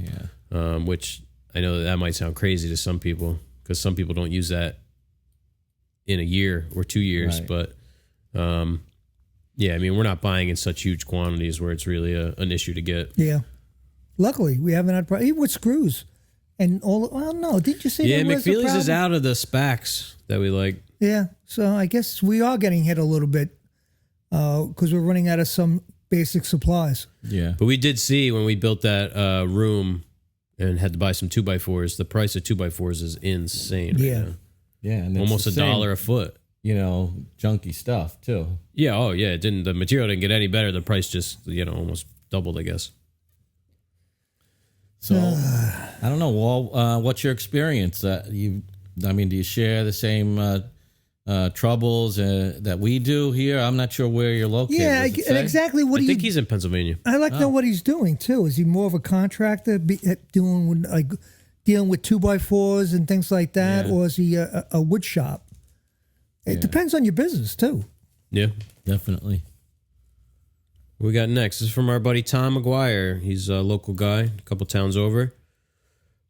S3: Yeah.
S2: Which I know that might sound crazy to some people because some people don't use that in a year or 2 years.
S3: Right.
S2: But, I mean, we're not buying in such huge quantities where it's really an issue to get.
S1: Yeah. Luckily, we haven't had problems. Even with screws. And did you say
S2: Yeah,
S1: there was a
S2: McFeely's
S1: problem?
S2: is out of the specs that we like.
S1: Yeah, so I guess we are getting hit a little bit because we're running out of some basic supplies.
S3: Yeah.
S2: But we did see when we built that room and had to buy some 2x4s, the price of 2x4s is insane right now.
S3: Yeah. And
S2: Almost $1 a foot.
S3: Junky stuff too.
S2: Yeah, the material didn't get any better. The price just, almost doubled, I guess.
S3: So, I don't know, Wal, what's your experience? Do you share the same troubles that we do here? I'm not sure where you're located.
S1: Yeah, and exactly what
S2: I think he's in Pennsylvania.
S1: I like to know what he's doing too. Is he more of a contractor, dealing with 2x4s and things like that, or is he a wood shop? It depends on your business too.
S2: Yeah,
S3: definitely.
S2: What we got next? This is from our buddy Tom McGuire. He's a local guy, a couple towns over.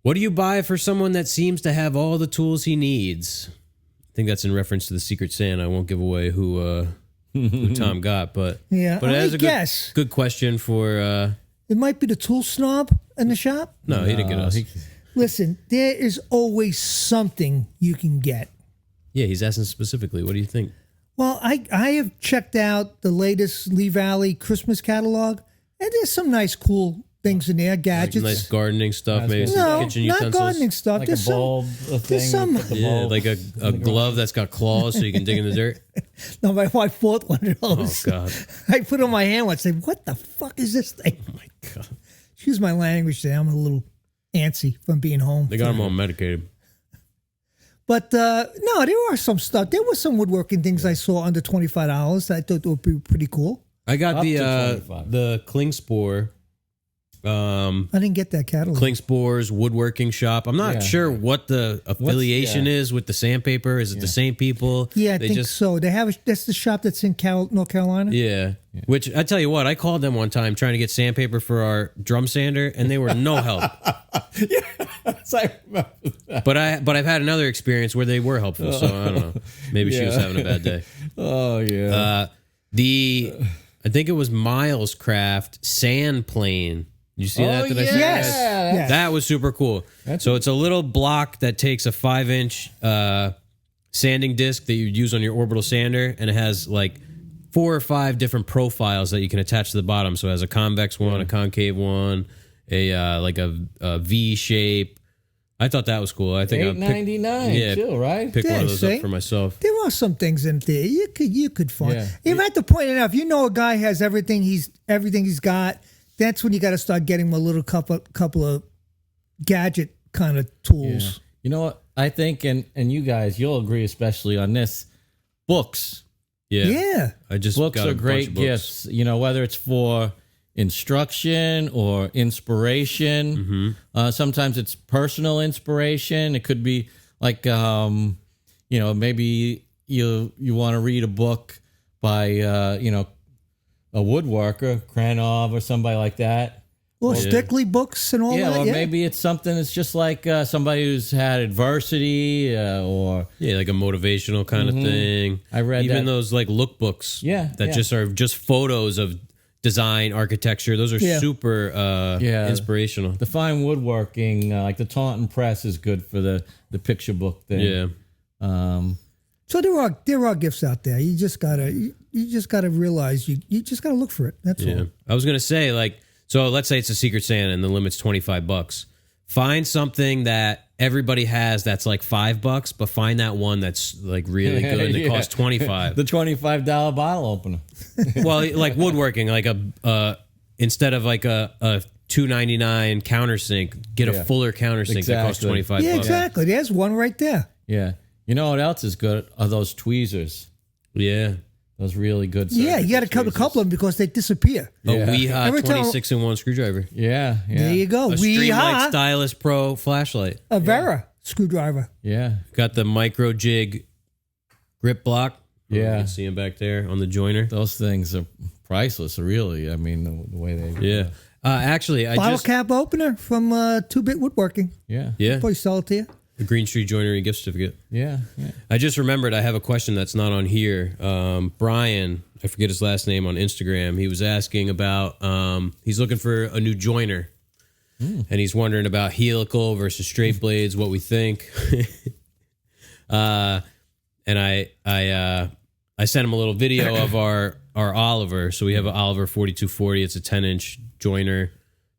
S2: What do you buy for someone that seems to have all the tools he needs? I think that's in reference to the Secret Santa. I won't give away who Tom got, but
S1: Yeah,
S2: but it
S1: I
S2: has a
S1: guess.
S2: good question for.
S1: It might be the tool snob in the shop.
S2: No, he didn't get us.
S1: Listen, there is always something you can get.
S2: Yeah, he's asking specifically. What do you think?
S1: Well, I have checked out the latest Lee Valley Christmas catalog, and there's some nice, cool things in there, gadgets.
S2: Like nice gardening stuff, maybe some
S1: No,
S2: kitchen
S1: not
S2: utensils.
S1: gardening stuff.
S3: Like
S1: There's
S3: a bulb, a thing.
S1: there's some.
S2: Yeah, like a glove that's got claws so you can dig in the dirt.
S1: No, my wife bought one of
S2: Oh,
S1: those.
S2: God.
S1: I put it on my hand once. Said, "What the fuck is this thing?"
S2: Oh, my God.
S1: Excuse my language. There, I'm a little antsy from being home.
S2: They got him all medicated.
S1: But no, there are some stuff. There were some woodworking things I saw under $25 that I thought would be pretty cool.
S2: I got
S3: Up to
S2: the Klingspor.
S1: I didn't get that catalog.
S2: Klingspor's woodworking shop. I'm not sure what the affiliation is with the sandpaper. Is it the same people?
S1: Yeah, I
S2: They
S1: think so. They have that's the shop that's in North Carolina.
S2: Yeah. Which I tell you what, I called them one time trying to get sandpaper for our drum sander, and they were no help.
S3: I remember that.
S2: But I've had another experience where they were helpful, so I don't know. Maybe she was having a bad day.
S3: Oh, yeah.
S2: I think it was Miles Craft sand plane. Did you see that? Did I say
S1: Yes.
S2: that?
S1: Yes.
S2: That was super cool. So it's a little block that takes a 5-inch sanding disc that you'd use on your orbital sander, and it has like 4 or 5 different profiles that you can attach to the bottom. So it has a convex one, a concave one, a V shape. I thought that was cool. I think
S3: $8.99 too, right?
S2: Pick one of those
S1: see?
S2: up for myself.
S1: There are some things in there you could find.
S3: Yeah.
S1: You have to point it out. If you know a guy has everything he's got, that's when you got to start getting him a little couple of gadget kind of tools.
S3: Yeah. You know what? I think, and you guys, you'll agree, especially on this, books.
S1: Yeah.
S2: I just
S3: Books
S2: got
S3: are
S2: a bunch
S3: great
S2: of books.
S3: gifts. You know, whether it's for instruction or inspiration. Sometimes it's personal inspiration. It could be like, maybe you want to read a book by, a woodworker, Kranov or somebody like that.
S1: Or Stickley books and all that.
S3: Or maybe it's something that's just like somebody who's had adversity or...
S2: Yeah, like a motivational kind of thing.
S3: I read
S2: even
S3: that.
S2: those like lookbooks.
S3: Yeah.
S2: Just are just photos of design, architecture. Those are super inspirational.
S3: The fine woodworking, like the Taunton Press is good for the picture book thing.
S2: Yeah.
S1: So there are gifts out there. You just gotta realize you just gotta look for it. That's all.
S2: I was gonna say, like, so let's say it's a Secret Santa and the limit's $25. Find something that everybody has that's like $5, but find that one that's like really good and it costs $25.
S3: The $25 bottle opener.
S2: Well, like woodworking, like instead of like a $2.99 countersink, get a fuller countersink that costs $25.
S1: Yeah, exactly. There's one right there.
S3: Yeah. You know what else is good? Are those tweezers.
S2: Yeah.
S3: Those really good.
S1: Yeah, you got to cut a couple of them because they disappear.
S2: A Weeha
S1: Every time-
S2: 26-in-1 screwdriver.
S3: Yeah.
S1: There you go.
S2: A Streamlight
S1: Weeha,
S2: Stylus Pro flashlight.
S1: a Vera screwdriver.
S3: Yeah.
S2: Got the micro jig grip block.
S3: Yeah.
S2: You can see him back there on the joiner.
S3: Those things are priceless, really. I mean, the way they...
S2: Yeah. Actually, I
S1: Bottle
S2: just...
S1: cap opener from 2-Bit Woodworking.
S3: Yeah.
S2: Yeah.
S1: Probably sell it to you.
S2: The Greene Street Joinery gift certificate.
S3: Yeah.
S2: I just remembered I have a question that's not on here. Brian, I forget his last name on Instagram. He was asking about, he's looking for a new joiner. And he's wondering about helical versus straight blades, what we think. And I sent him a little video of our Oliver. So we have an Oliver 4240. It's a 10-inch joiner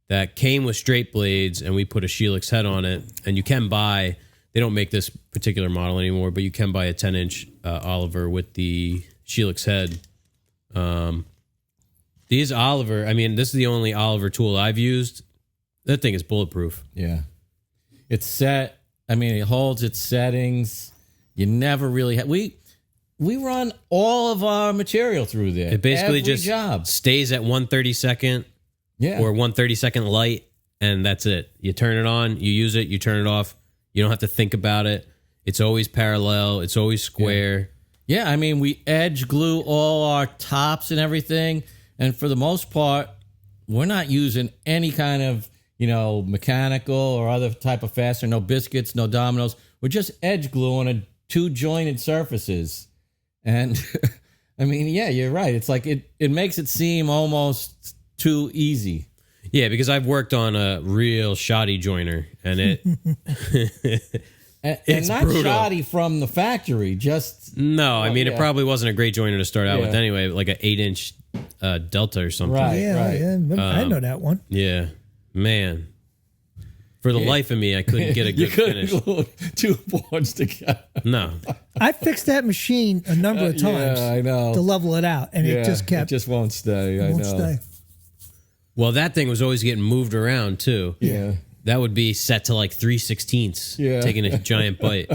S2: that came with straight blades, and we put a Helix head on it. And you can buy, they don't make this particular model anymore, but you can buy a 10-inch Oliver with the Helix head. These Oliver, I mean, this is the only Oliver tool I've used. That thing is bulletproof.
S3: Yeah. It's set. I mean, it holds its settings. You never really have... We run all of our material through there.
S2: It basically
S3: Every
S2: just
S3: job.
S2: stays at 1/32 or 1/32 light, and that's it. You turn it on, you use it, you turn it off. You don't have to think about it. It's always parallel. It's always square.
S3: Yeah, I mean, we edge glue all our tops and everything, and for the most part, we're not using any kind of, mechanical or other type of fastener, no biscuits, no dominoes. We're just edge gluing a 2 jointed surfaces. And I mean, yeah, you're right. It's like it makes it seem almost too easy.
S2: Yeah, because I've worked on a real shoddy joiner, and it's
S3: not
S2: brutal.
S3: shoddy from the factory. Just
S2: no. I mean, it probably wasn't a great joiner to start out with anyway. Like an 8-inch delta or something.
S3: Right.
S1: Yeah, I know that one.
S2: Yeah, man. For the life of me, I couldn't get a good finish.
S3: Glue 2 boards together.
S2: No.
S1: I fixed that machine a number of times.
S3: I know.
S1: To level it out, and it just kept.
S3: It just won't stay. I
S1: won't
S3: know.
S1: stay.
S2: Well, that thing was always getting moved around too.
S3: Yeah.
S2: That would be set to like 3/16, taking a giant bite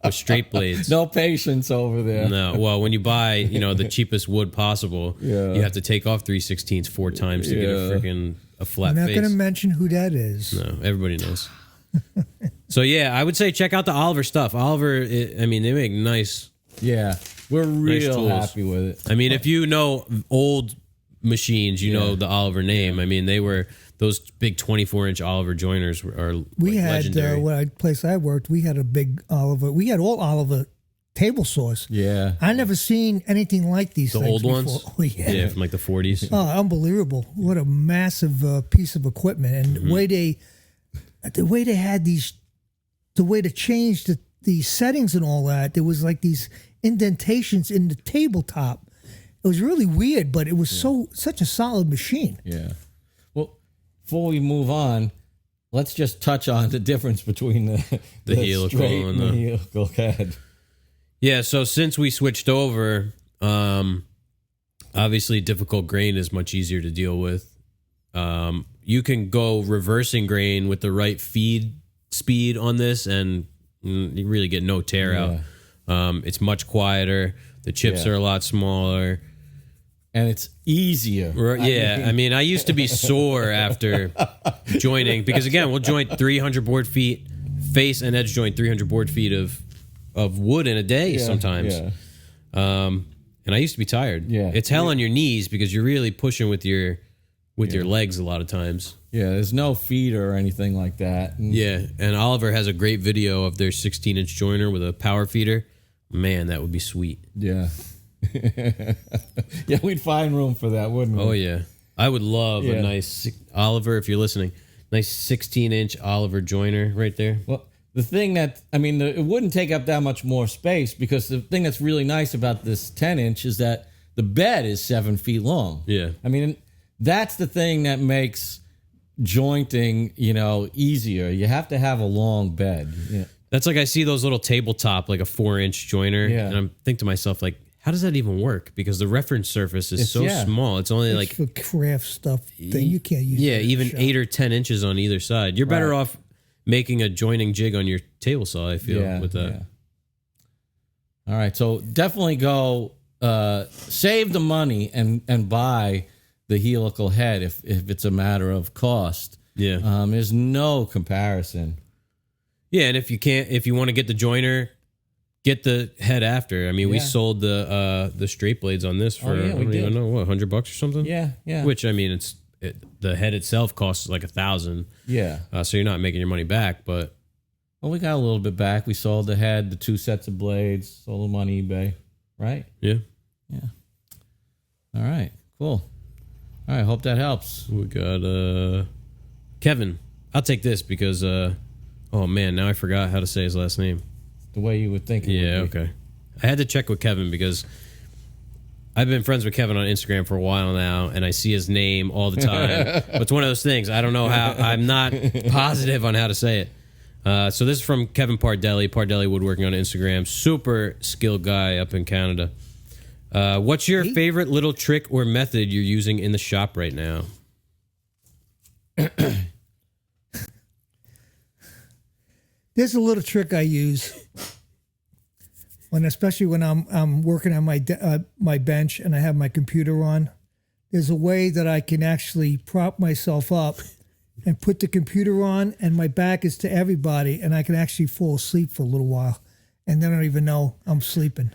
S2: with straight blades.
S3: No patience over there.
S2: No. Well, when you buy, the cheapest wood possible, you have to take off 3/16 4 times to get a flat
S1: I'm not
S2: face.
S1: going to mention who that is.
S2: No, everybody knows. So yeah, I would say check out the Oliver stuff. Oliver, they make nice.
S3: Yeah, we're real
S2: tools.
S3: happy with it.
S2: I mean, if you know old machines, you know the Oliver name. I mean, they were those big 24-inch Oliver joiners are
S1: We had
S2: legendary.
S1: place I worked. We had a big Oliver. We had all Oliver table saws.
S3: Yeah,
S1: I never seen anything like these.
S2: The
S1: things
S2: old
S1: before.
S2: ones?
S1: Oh yeah.
S2: Yeah, from like the 40s.
S1: Oh, unbelievable! What a massive piece of equipment, and the way they had these, the way to change the settings and all that. There was like these indentations in the tabletop. It was really weird, but it was such a solid machine.
S3: yeah. Well, before we move on, let's just touch on the difference between the
S2: helical
S3: straight
S2: and
S3: the
S2: the-
S3: helical head.
S2: Yeah, so since we switched over, obviously difficult grain is much easier to deal with. You can go reversing grain with the right feed speed on this, and you really get no tear out. It's much quieter. The chips are a lot smaller.
S3: And it's easier.
S2: I mean, I used to be sore after joining because, again, we'll joint 300 board feet, face and edge joint 300 board feet of wood in a day sometimes.
S3: Yeah.
S2: And I used to be tired.
S3: Yeah.
S2: It's hell on your knees because you're really pushing with your legs a lot of times.
S3: Yeah, there's no feeder or anything like that. And
S2: Yeah, and Oliver has a great video of their 16-inch joiner with a power feeder. Man, that would be sweet.
S3: Yeah. Yeah, we'd find room for that, wouldn't we?
S2: Oh, yeah. I would love a nice Oliver, if you're listening, nice 16-inch Oliver joiner right there.
S3: Well, the thing that, it wouldn't take up that much more space because the thing that's really nice about this 10-inch is that the bed is 7 feet long.
S2: Yeah.
S3: That's the thing that makes jointing, easier. You have to have a long bed. Yeah.
S2: That's like I see those little tabletop, like a 4-inch joiner,
S3: Yeah.
S2: and I'm think to myself, like, how does that even work? Because the reference surface is so
S3: yeah.
S2: small. It's only
S1: It's for craft stuff that you can't use.
S2: yeah,
S1: in a
S2: even
S1: shop.
S2: 8 or 10 inches on either side. You're better off making a joining jig on your table saw, I feel, with that.
S3: Yeah. All right, so definitely go save the money and buy the helical head if it's a matter of cost.
S2: Yeah.
S3: There's no comparison.
S2: Yeah, and if you want to get the joiner, get the head after. We sold the straight blades on this for
S3: yeah,
S2: I
S3: we
S2: don't
S3: did.
S2: even know what, $100 or something.
S3: Yeah.
S2: Which the head itself costs like $1,000.
S3: Yeah.
S2: So you're not making your money back, but
S3: Well, we got a little bit back. We sold the head, the 2 sets of blades, sold them on eBay, right?
S2: yeah.
S3: Yeah. All right. Cool. All right. Hope that helps.
S2: We got Kevin. I'll take this because oh man, now I forgot how to say his last name.
S3: The way you would think.
S2: Yeah, okay. I had to check with Kevin because I've been friends with Kevin on Instagram for a while now, and I see his name all the time. But it's one of those things. I don't know how. I'm not positive on how to say it. So this is from Kevin Pardelli Woodworking on Instagram. Super skilled guy up in Canada. What's your favorite little trick or method you're using in the shop right now?
S1: There's a little trick I use especially when I'm working on my bench and I have my computer on. There's a way that I can actually prop myself up and put the computer on, and my back is to everybody, and I can actually fall asleep for a little while, and then I don't even know I'm sleeping.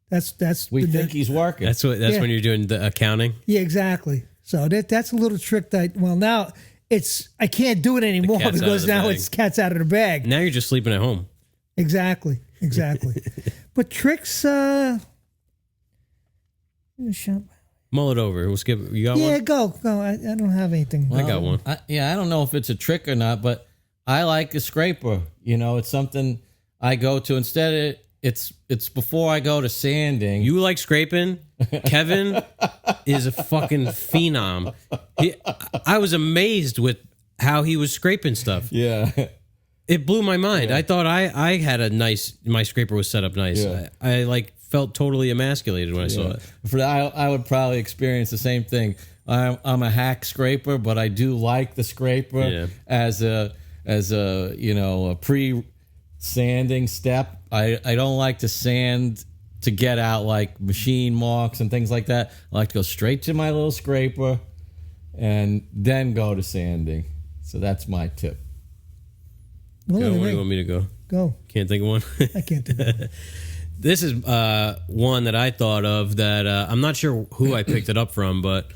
S1: That's
S3: We think he's working.
S2: That's when you're doing the accounting.
S1: Yeah, exactly. So that's a little trick now I can't do it anymore
S2: cat's out of
S1: because
S2: the
S1: now
S2: bag.
S1: it's cat's out of the bag.
S2: Now you're just sleeping at home.
S1: Exactly. But tricks,
S2: Mull it over. We'll skip. You got
S1: yeah,
S2: one?
S1: go. I don't have anything.
S2: I got one.
S3: I don't know if it's a trick or not, but I like a scraper. It's something I go to instead of it's before I go to sanding.
S2: You like scraping? Kevin is a fucking phenom. I was amazed with how he was scraping stuff.
S3: Yeah.
S2: It blew my mind. I thought I had my scraper was set up nice.
S3: Yeah.
S2: I like felt totally emasculated when I saw it.
S3: I would probably experience the same thing. I'm a hack scraper, but I do like the scraper as a a pre-sanding step. I don't like to sand to get out like machine marks and things like that. I like to go straight to my little scraper and then go to sanding. So that's my tip.
S1: Well,
S2: Where do you want me to go?
S1: Go.
S2: Can't think of one.
S1: I can't do that.
S2: This is one that I thought of that I'm not sure who I picked it up from, but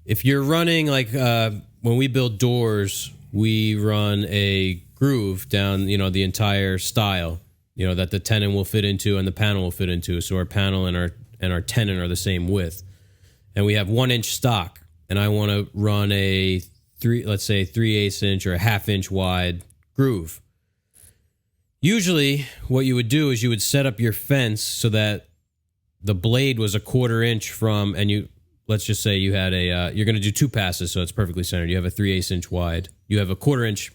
S2: if you're running like when we build doors, we run a groove down, the entire style, that the tenon will fit into and the panel will fit into. So our panel and our tenon are the same width, and we have 1 inch stock, and I want to run a 3/8 inch or a 1/2 inch wide groove. Usually what you would do is you would set up your fence so that the blade was a 1/4 inch from, and let's just say you had you're going to do 2 passes, so it's perfectly centered. You have a 3/8 inch wide. You have a 1/4 inch.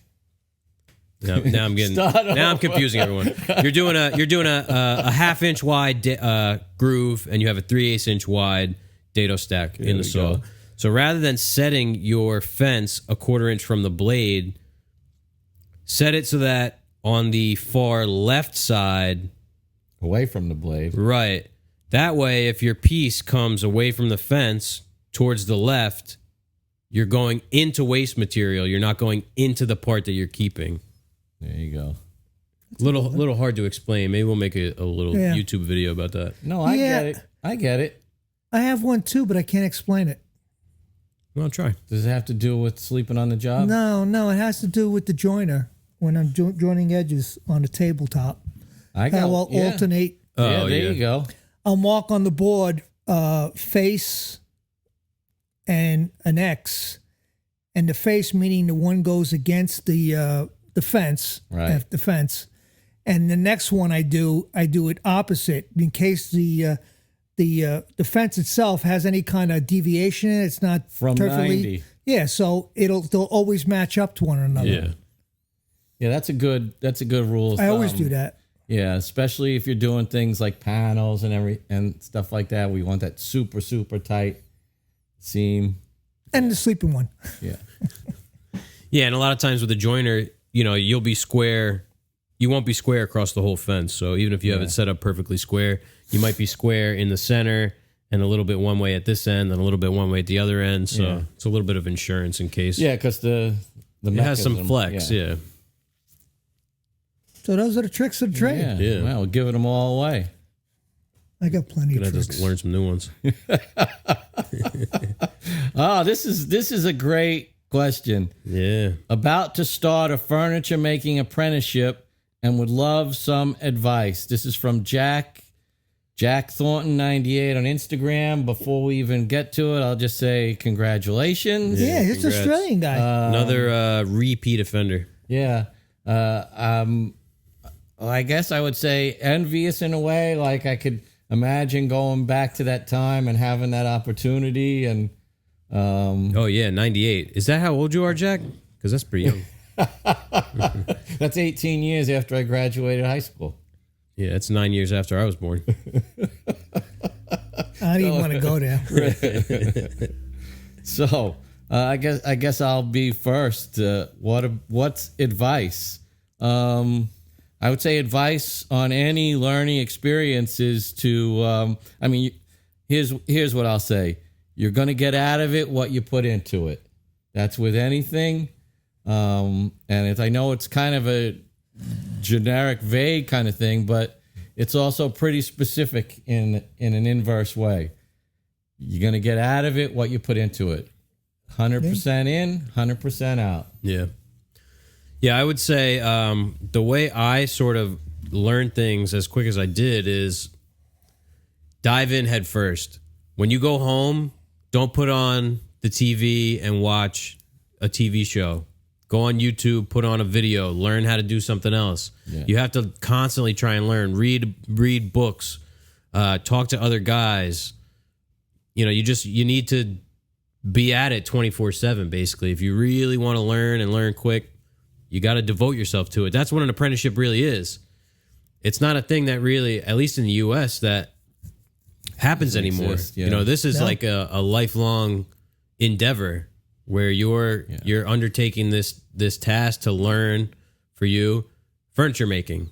S2: Now I'm confusing everyone. You're doing a 1/2 inch wide groove, and you have a 3/8 inch wide dado stack in the saw. Go. So rather than setting your fence a 1/4 inch from the blade, set it so that on the far left side,
S3: away from the blade.
S2: Right. That way, if your piece comes away from the fence towards the left, you're going into waste material. You're not going into the part that you're keeping.
S3: There you go.
S2: Little hard to explain. Maybe we'll make a little YouTube video about that.
S3: No, I get it.
S1: I have one too, but I can't explain it.
S2: Well, I'll try.
S3: Does it have to do with sleeping on the job?
S1: No, it has to do with the joiner. When I'm joining edges on the tabletop, I'll alternate.
S3: Oh, there you go.
S1: I'll mark on the board face and an X, and the face meaning the one goes against the fence,
S3: right?
S1: The fence, and the next one I do it opposite in case the fence itself has any kind of deviation in it. It's not
S3: from
S1: perfectly
S3: 90.
S1: Yeah, so they'll always match up to one another.
S2: Yeah.
S3: Yeah, that's a good rule.
S1: I always do that.
S3: Yeah, especially if you're doing things like panels and stuff like that. We want that super, super tight seam.
S1: And the sleeping one.
S3: Yeah.
S2: Yeah, and a lot of times with the joiner, you'll be square. You won't be square across the whole fence. So even if you have it set up perfectly square, you might be square in the center and a little bit one way at this end and a little bit one way at the other end. So it's a little bit of insurance in case.
S3: Yeah, because the
S2: it has some flex. Yeah.
S1: So those are the tricks of the trade.
S3: Yeah. Well, we're giving them all away.
S1: I got plenty of
S2: Gonna
S1: tricks.
S2: just learn some new ones.
S3: Oh, this is a great question.
S2: Yeah.
S3: About to start a furniture making apprenticeship and would love some advice. This is from Jack Thornton 98 on Instagram. Before we even get to it, I'll just say congratulations.
S1: Yeah, he's an Australian guy.
S2: Another repeat offender.
S3: Yeah. I guess I would say envious in a way. Like I could imagine going back to that time and having that opportunity. And
S2: oh yeah, 98. Is that how old you are, Jack? Because that's pretty young.
S3: That's 18 years after I graduated high school.
S2: Yeah, it's 9 years after I was born.
S1: I didn't want to go there.
S3: So I guess I'll be first. What's advice? I would say advice on any learning experience is to. Here's what I'll say. You're going to get out of it what you put into it. That's with anything. And I know it's kind of a generic, vague kind of thing, but it's also pretty specific in an inverse way. You're going to get out of it what you put into it. 100% in, 100% out.
S2: Yeah. Yeah, I would say the way I sort of learned things as quick as I did is dive in head first. When you go home, don't put on the TV and watch a TV show. Go on YouTube, put on a video, learn how to do something else. Yeah. You have to constantly try and learn, read books, talk to other guys. You know, you need to be at it 24/7, basically. If you really want to learn and learn quick, you got to devote yourself to it. That's what an apprenticeship really is. It's not a thing that really, at least in the U.S., that happens anymore. Yeah. You know, this is like a lifelong endeavor where you're undertaking this task to learn for you furniture making.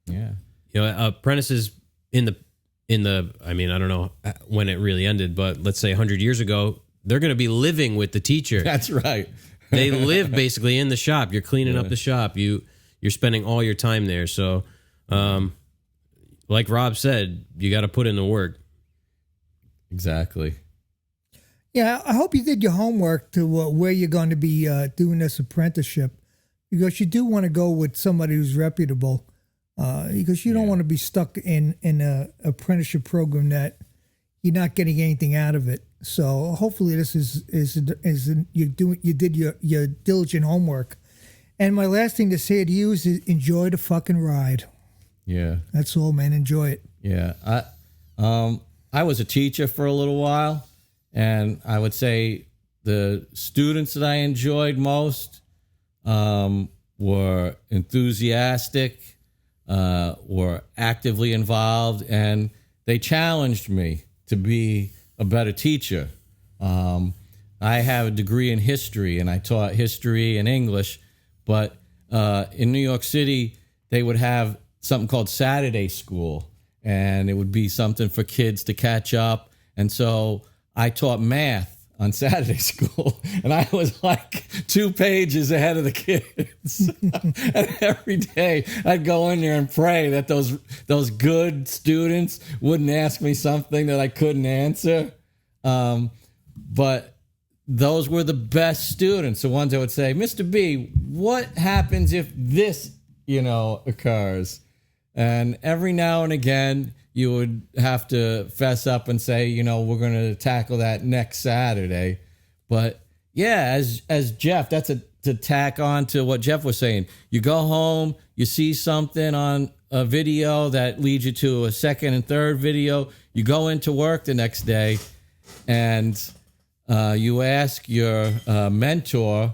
S3: Yeah.
S2: You know, apprentices in the I mean, I don't know when it really ended, but let's say 100 years ago, they're going to be living with the teacher.
S3: That's right.
S2: They live basically in the shop. You're cleaning up the shop. You're spending all your time there. So, like Rob said, you got to put in the work.
S3: Exactly.
S1: Yeah, I hope you did your homework to where you're going to be doing this apprenticeship, because you do want to go with somebody who's reputable, because you don't want to be stuck in a apprenticeship program that you're not getting anything out of it. So hopefully this is you did your diligent homework. And my last thing to say to you is enjoy the fucking ride.
S3: Yeah,
S1: that's all, man. Enjoy it.
S3: Yeah, I was a teacher for a little while. And I would say the students that I enjoyed most were enthusiastic, were actively involved, and they challenged me to be a better teacher. I have a degree in history, and I taught history and English, but in New York City, they would have something called Saturday School, and it would be something for kids to catch up. And so I taught math on Saturday School, and I was like 2 pages ahead of the kids. And every day I'd go in there and pray that those good students wouldn't ask me something that I couldn't answer. But those were the best students, the ones that would say, Mr. B, what happens if this, occurs? And every now and again, you would have to fess up and say, we're going to tackle that next Saturday. But yeah, as Jeff, that's to tack on to what Jeff was saying. You go home, you see something on a video that leads you to a second and third video. You go into work the next day and you ask your mentor,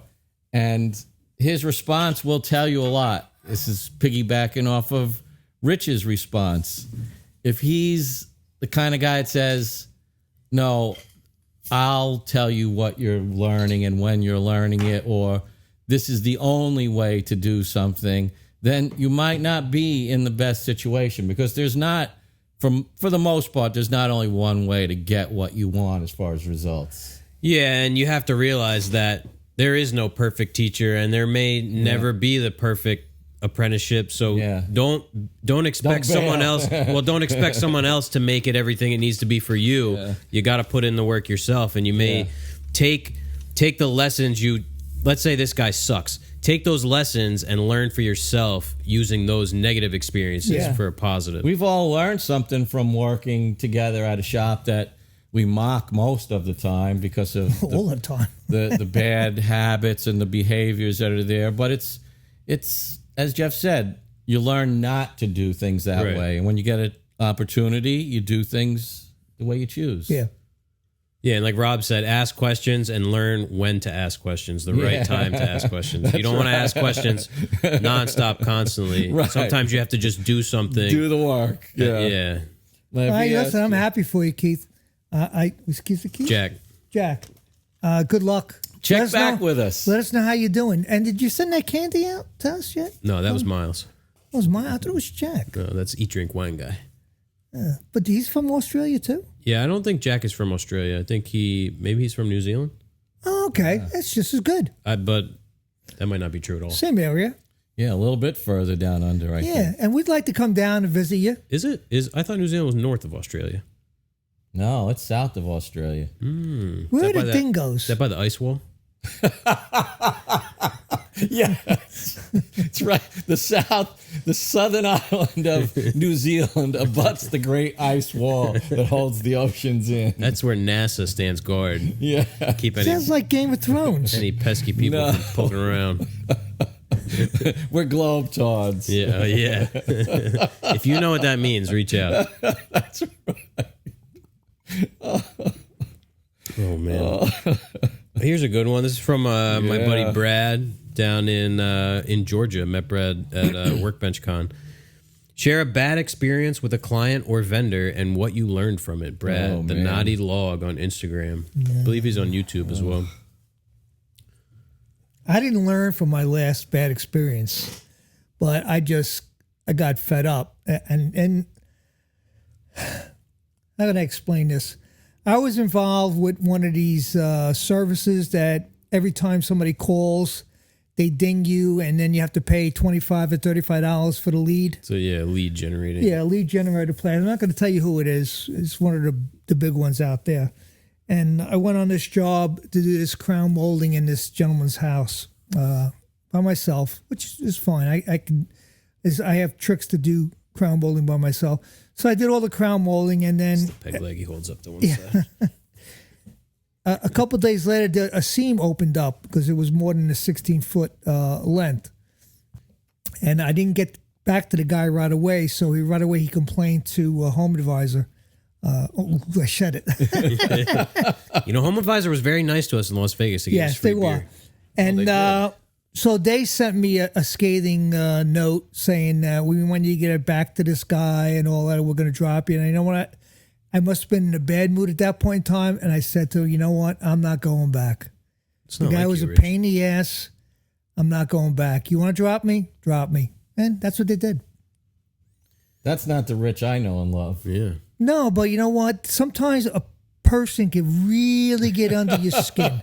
S3: and his response will tell you a lot. This is piggybacking off of Rich's response. If he's the kind of guy that says, no, I'll tell you what you're learning and when you're learning it, or this is the only way to do something, then you might not be in the best situation, because there's not, for the most part, there's not only one way to get what you want as far as results.
S2: Yeah, and you have to realize that there is no perfect teacher, and there may never be the perfect apprenticeship. So don't expect someone else. Well, don't expect someone else to make it everything it needs to be for you. Yeah. You got to put in the work yourself, and you may take the lessons let's say this guy sucks. Take those lessons and learn for yourself using those negative experiences for a positive.
S3: We've all learned something from working together at a shop that we mock most of the time because of
S1: all the time
S3: the bad habits and the behaviors that are there. But it's as Jeff said, you learn not to do things that way. And when you get an opportunity, you do things the way you choose.
S1: Yeah.
S2: Yeah, and like Rob said, ask questions and learn when to ask questions, the right time to ask questions. You don't want to ask questions nonstop, constantly. Right. Sometimes you have to just do something.
S3: Do the work.
S2: Yeah.
S1: All right, listen, I'm happy for you, Keith. Was Keith the Keith?
S2: Jack.
S1: Good luck.
S3: Check back with us.
S1: Let us know how you're doing. And did you send that candy out to us yet?
S2: No, that was Miles.
S1: That was Miles? I thought it was Jack.
S2: No, that's Eat, Drink, Wine guy.
S1: But he's from Australia too?
S2: Yeah, I don't think Jack is from Australia. I think maybe he's from New Zealand.
S1: Oh, okay. That's just as good.
S2: But that might not be true at all.
S1: Same area.
S3: Yeah, a little bit further down under, I think.
S1: Yeah, and we'd like to come down and visit you.
S2: I thought New Zealand was north of Australia.
S3: No, it's south of Australia.
S1: Where are the dingoes?
S2: Is that by the ice wall?
S3: Yes, it's right. The southern island of New Zealand abuts the Great Ice Wall that holds the oceans in.
S2: That's where NASA stands guard.
S3: Yeah,
S2: Keep any
S1: Sounds like Game of Thrones.
S2: any pesky people from poking around.
S3: we're globetrotters.
S2: Yeah, yeah. If you know what that means, reach out.
S3: That's right.
S2: Oh man. Here's a good one. This is from my buddy Brad down in Georgia. Met Brad at Workbench Con. Share a bad experience with a client or vendor and what you learned from it. Brad, the Naughty Log on Instagram. I believe he's on YouTube as well.
S1: I didn't learn from my last bad experience, but I got fed up. And how can I explain this? I was involved with one of these services that every time somebody calls, they ding you, and then you have to pay $25 or $35 for the lead.
S2: So yeah, lead generating.
S1: Yeah, lead generator plan. I'm not going to tell you who it is. It's one of the big ones out there. And I went on this job to do this crown molding in this gentleman's house by myself, which is fine. I have tricks to do crown molding by myself. So I did all the crown molding, and then
S2: The peg leg he holds up to one side.
S1: a couple of days later, a seam opened up because it was more than a 16-foot length. And I didn't get back to the guy right away, so right away he complained to Home Advisor. I said it.
S2: Home Advisor was very nice to us in Las Vegas. To get us free
S1: they were.
S2: beer.
S1: And so they sent me a scathing note saying, we want you to get it back to this guy and all that. We're going to drop you. And you know what? I must have been in a bad mood at that point in time. And I said to him, you know what? I'm not going back. The guy was a pain in the ass. I'm not going back. You want to drop me? Drop me. And that's what they did.
S3: That's not the Rich I know and love.
S2: Yeah.
S1: No, but you know what? Sometimes a person can really get under your skin.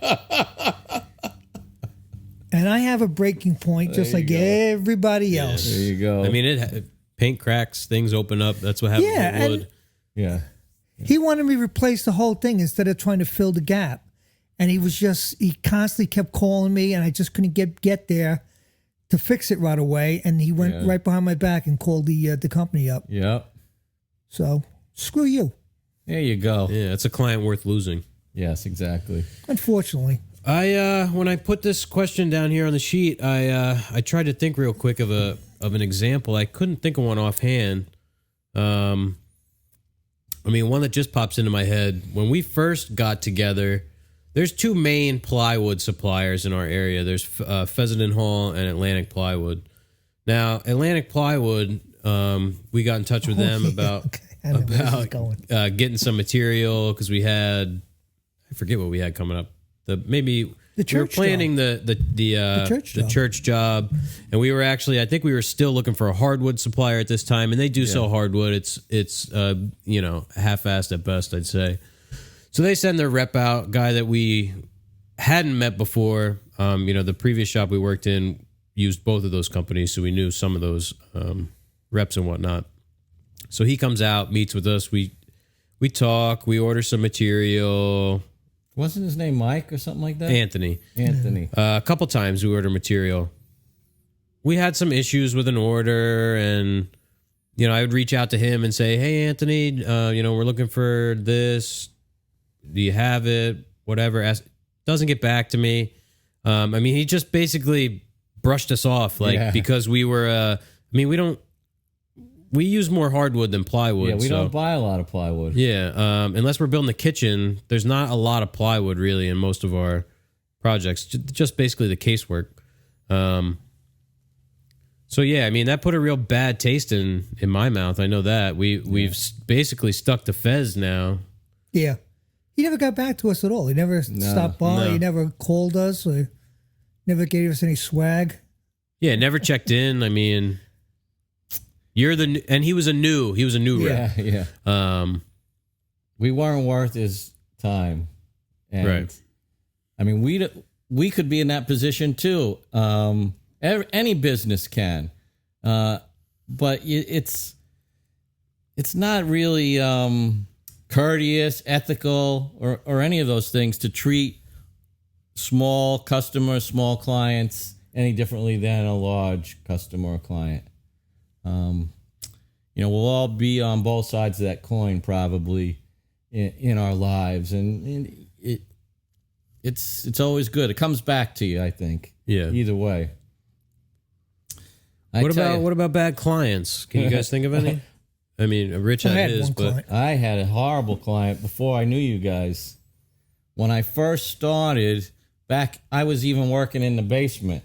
S1: And I have a breaking point just like everybody else.
S3: There you go.
S2: I mean, paint cracks, things open up. That's what happens with wood.
S3: Yeah.
S1: He wanted me to replace the whole thing instead of trying to fill the gap. And he constantly kept calling me, and I just couldn't get there to fix it right away. And he went right behind my back and called the company up.
S3: Yep.
S1: So, screw you.
S3: There you go.
S2: Yeah, it's a client worth losing.
S3: Yes, exactly.
S1: Unfortunately.
S2: When I put this question down here on the sheet, I tried to think real quick of an example. I couldn't think of one offhand. One that just pops into my head. When we first got together, there's two main plywood suppliers in our area. There's Pheasant Hall and Atlantic Plywood. Now, Atlantic Plywood, we got in touch with them about getting some material because we had, I forget what we had coming up. We were planning the church job, and we were actually, I think we were still looking for a hardwood supplier at this time, and they do sell hardwood. It's half-assed at best, I'd say. So they send their rep out, guy that we hadn't met before. The previous shop we worked in used both of those companies, so we knew some of those reps and whatnot. So he comes out, meets with us. We talk. We order some material.
S3: Wasn't his name Mike or something like that?
S2: Anthony.
S3: Mm-hmm.
S2: A couple times we ordered material. We had some issues with an order, and I would reach out to him and say, "Hey, Anthony, we're looking for this. Do you have it? Whatever." Doesn't get back to me. He just basically brushed us off, because we were. We use more hardwood than plywood.
S3: Yeah, we don't buy a lot of plywood.
S2: Yeah, unless we're building the kitchen, there's not a lot of plywood really in most of our projects. Just basically the casework. That put a real bad taste in my mouth. I know that we've basically stuck to Fez now. Yeah,
S1: he never got back to us at all. He never stopped by. No. He never called us. Or never gave us any swag.
S2: Yeah, never checked in. And he was a new rep.
S3: Yeah. We weren't worth his time. And
S2: right.
S3: We could be in that position too. Any business can. But it's not really courteous, ethical, or any of those things to treat small customers, small clients any differently than a large customer or client. We'll all be on both sides of that coin probably in our lives, and it's always good. It comes back to you, I think.
S2: Yeah.
S3: Either way.
S2: What about bad clients? Can you guys think of any? I mean, Rich had his, but
S3: I had a horrible client before I knew you guys. When I first started, I was even working in the basement.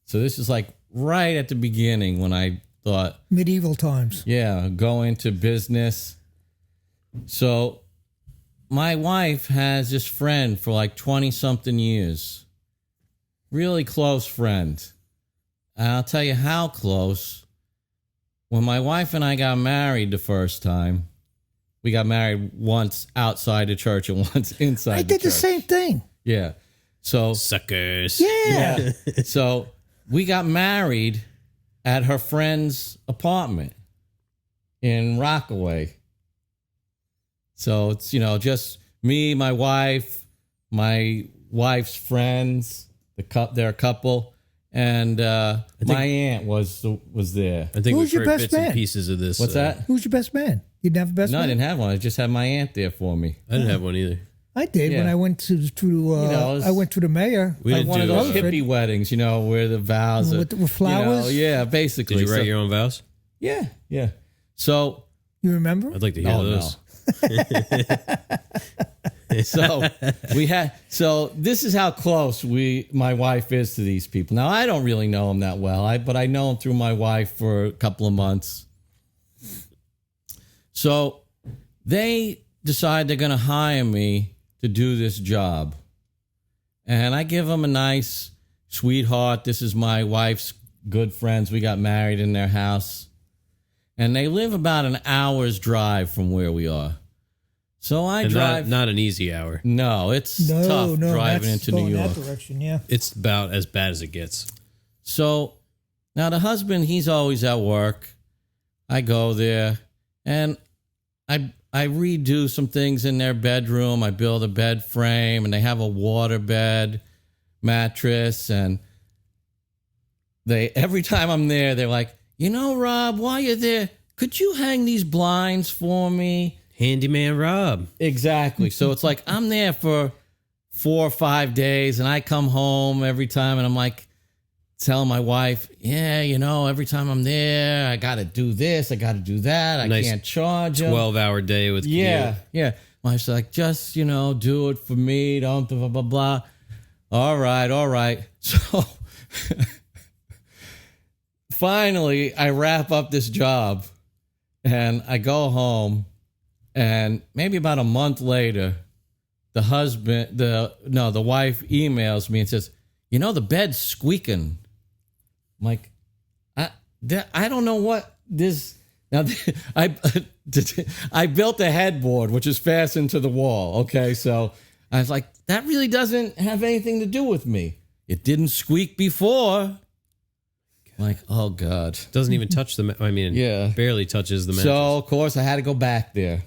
S3: So this is like right at the beginning when I thought
S1: medieval times.
S3: Yeah, go into business. So my wife has this friend for like 20-something years. Really close friend. And I'll tell you how close. When my wife and I got married the first time, we got married once outside the church and once inside the church. I
S1: did the same thing.
S3: Yeah. So
S2: suckers.
S1: Yeah.
S3: So we got married at her friend's apartment in Rockaway. So it's, just me, my wife's friends, their couple, and my aunt was there.
S2: I think
S1: Who's
S2: we've
S1: your
S2: heard
S1: best
S2: bits and
S1: man?
S2: pieces of this.
S3: What's that?
S1: Who's your best man? You didn't have a best man?
S3: No, I didn't have one. I just had my aunt there for me.
S2: I didn't have one either.
S1: I did when I went to I went to the mayor.
S2: We
S3: Like
S2: didn't
S3: one of
S2: do
S3: those hippie weddings, where the vows are,
S1: with flowers.
S3: yeah, basically.
S2: Did you write your own vows?
S3: Yeah. So
S1: You remember?
S2: I'd like to hear those.
S3: So this is how close my wife is to these people. Now I don't really know them that well, but I know them through my wife for a couple of months. So they decide they're going to hire me to do this job, and I give them a nice sweetheart. This is my wife's good friends. We got married in their house, and they live about an hour's drive from where we are. So I drive.
S2: Not an easy hour.
S3: No, it's tough driving into New York.
S1: That direction, yeah.
S2: It's about as bad as it gets.
S3: So now the husband, he's always at work. I go there and I redo some things in their bedroom. I build a bed frame, and they have a water bed mattress. And every time I'm there, they're like, Rob, while you're there, could you hang these blinds for me?
S2: Handyman Rob.
S3: Exactly. So it's like I'm there for 4 or 5 days, and I come home every time, and I'm like telling my wife, every time I'm there, I got to do this, I got to do that. I can't charge them.
S2: 12-hour day with
S3: Yeah. Wife's like, just, do it for me. Don't blah, blah, blah. All right. So finally, I wrap up this job, and I go home. And maybe about a month later, the wife emails me and says, the bed's squeaking. I'm like, I don't know what this. Now, I built a headboard, which is fastened to the wall. Okay. So I was like, that really doesn't have anything to do with me. It didn't squeak before. I'm like, oh God.
S2: Doesn't even touch barely touches the mattress.
S3: So, of course, I had to go back there.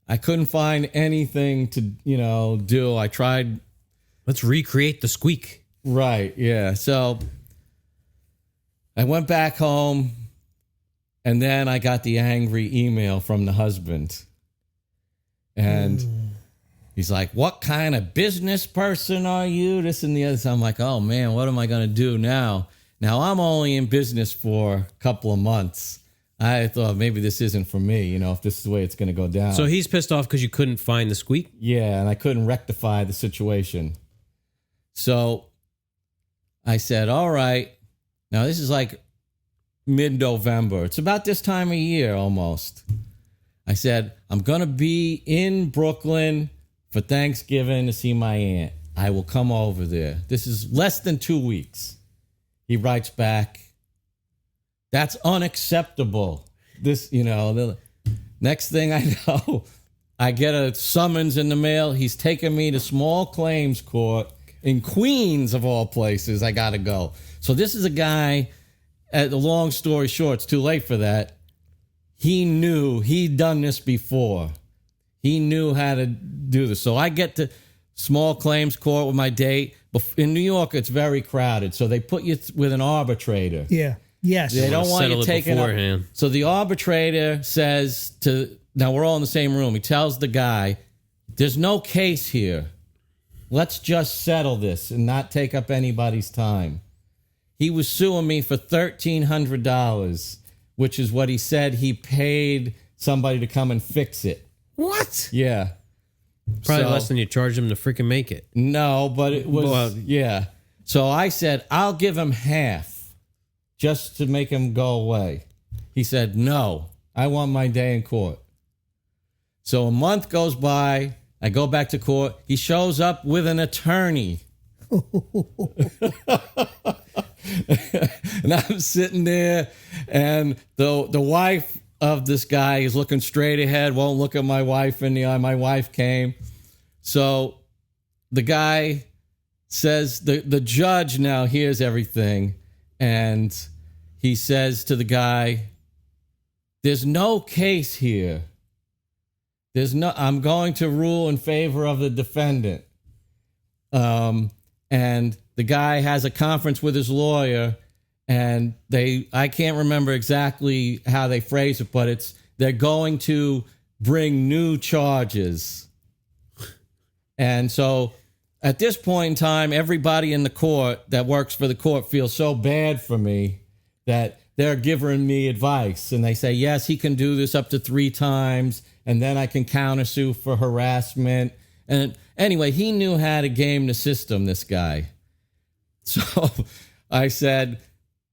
S3: I couldn't find anything to, do. I tried.
S2: Let's recreate the squeak.
S3: Right, yeah. So I went back home, and then I got the angry email from the husband. And he's like, what kind of business person are you? This and the other. So I'm like, oh, man, what am I going to do now? Now, I'm only in business for a couple of months. I thought maybe this isn't for me, if this is the way it's going to go down.
S2: So he's pissed off because you couldn't find the squeak?
S3: Yeah, and I couldn't rectify the situation. So I said, all right. Now, this is like mid-November. It's about this time of year almost. I said, I'm going to be in Brooklyn for Thanksgiving to see my aunt. I will come over there. This is less than 2 weeks. He writes back, that's unacceptable. This, the next thing I know, I get a summons in the mail. He's taking me to small claims court in Queens, of all places. I got to go. So this is a guy, the long story short, it's too late for that. he knew he'd done this before. He knew how to do this. So I get to small claims court with my date. In New York, it's very crowded, so they put you with an arbitrator.
S1: Yeah. Yes.
S3: They don't want you taking
S2: beforehand.
S3: up. So the arbitrator says now we're all in the same room. He tells the guy, there's no case here. Let's just settle this and not take up anybody's time. He was suing me for $1,300, which is what he said he paid somebody to come and fix it.
S2: What?
S3: Yeah.
S2: Probably less than you charged him to freaking make it.
S3: No, but it was, yeah. So I said, I'll give him half just to make him go away. He said, no, I want my day in court. So a month goes by. I go back to court. He shows up with an attorney. And I'm sitting there, and the wife of this guy is looking straight ahead, won't look at my wife in the eye. My wife came. So the guy says, the judge now hears everything, and he says to the guy, there's no case here. I'm going to rule in favor of the defendant. And the guy has a conference with his lawyer, and I can't remember exactly how they phrase it, but they're going to bring new charges. And so at this point in time, everybody in the court that works for the court feels so bad for me that they're giving me advice. And they say, yes, he can do this up to 3 times, and then I can countersue for harassment. And anyway, he knew how to game the system, this guy. So I said,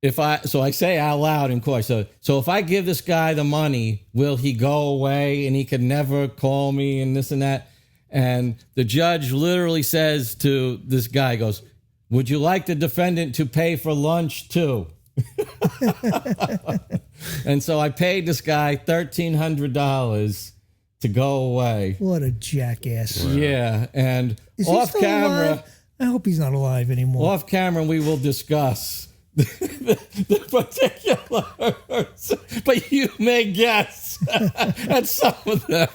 S3: I say out loud in court, so if I give this guy the money, will he go away and he can never call me and this and that? And the judge literally says to this guy, goes, would you like the defendant to pay for lunch too? And so I paid this guy $1,300 to go away.
S1: What a jackass.
S3: Wow. Yeah, and
S1: is
S3: off camera.
S1: Alive? I hope he's not alive anymore.
S3: Off camera, we will discuss the particulars, but you may guess at some of them.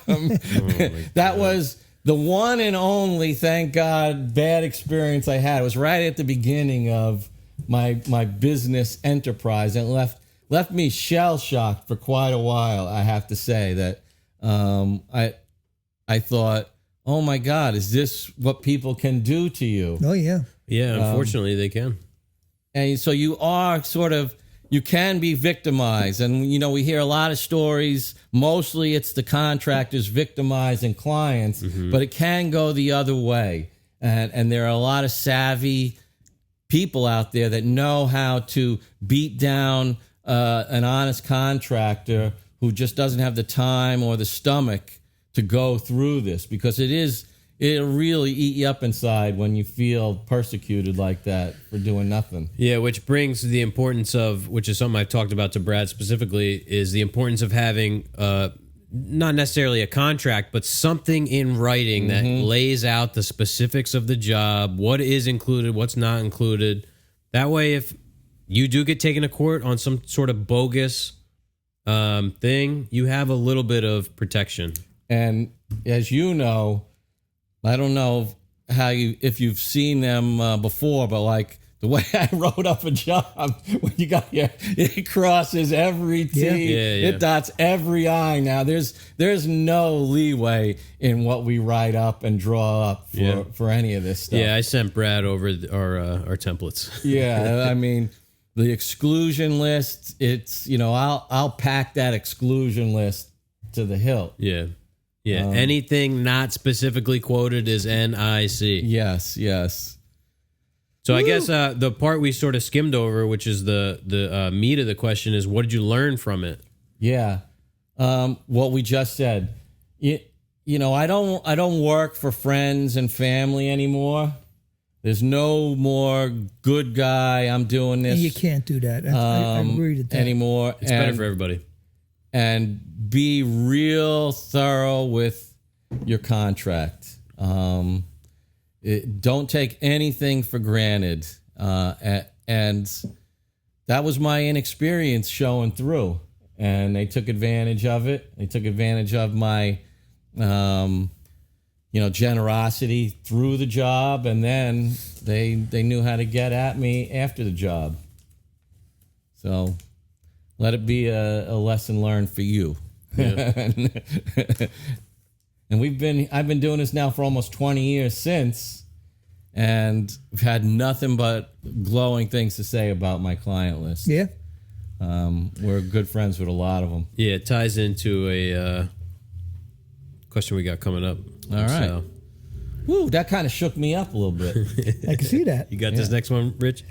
S3: That was the one and only, thank God, bad experience I had. It was right at the beginning of my business enterprise, and left me shell-shocked for quite a while, I have to say. That I thought, oh my God, is this what people can do to you?
S1: Oh, yeah.
S2: Yeah, unfortunately, they can.
S3: And so you can be victimized. And, we hear a lot of stories. Mostly it's the contractors victimizing clients, but it can go the other way. And there are a lot of savvy people out there that know how to beat down an honest contractor who just doesn't have the time or the stomach to go through this, because it'll really eat you up inside when you feel persecuted like that for doing nothing.
S2: Yeah, which brings the importance of, which is something I've talked about to Brad specifically, is the importance of having not necessarily a contract, but something in writing that lays out the specifics of the job, what is included, what's not included. That way, if you do get taken to court on some sort of bogus thing, you have a little bit of protection.
S3: And as you know, I don't know if you've seen them before, but like the way I wrote up a job, when you got here, it crosses every T, it dots every I. Now there's no leeway in what we write up and draw up for any of this stuff.
S2: Yeah, I sent Brad over our templates.
S3: Yeah, I mean, the exclusion list, it's, I'll pack that exclusion list to the hilt.
S2: Yeah. Yeah, anything not specifically quoted is NIC.
S3: Yes.
S2: So I guess the part we sort of skimmed over, which is the meat of the question, is what did you learn from it?
S3: Yeah, what we just said. I don't work for friends and family anymore. There's no more good guy. I'm doing this.
S1: You can't do that. I agree with that
S3: anymore.
S2: It's better for everybody.
S3: And be real thorough with your contract. Don't take anything for granted. And that was my inexperience showing through. and they took advantage of it. They took advantage of my, generosity through the job, and then they knew how to get at me after the job. So let it be a lesson learned for you. Yeah. And I've been doing this now for almost 20 years since, and we've had nothing but glowing things to say about my client list.
S1: Yeah.
S3: We're good friends with a lot of them.
S2: Yeah, it ties into a question we got coming up.
S3: All right. So. Woo, that kind of shook me up a little bit.
S1: I can see that.
S2: You got this next one, Rich?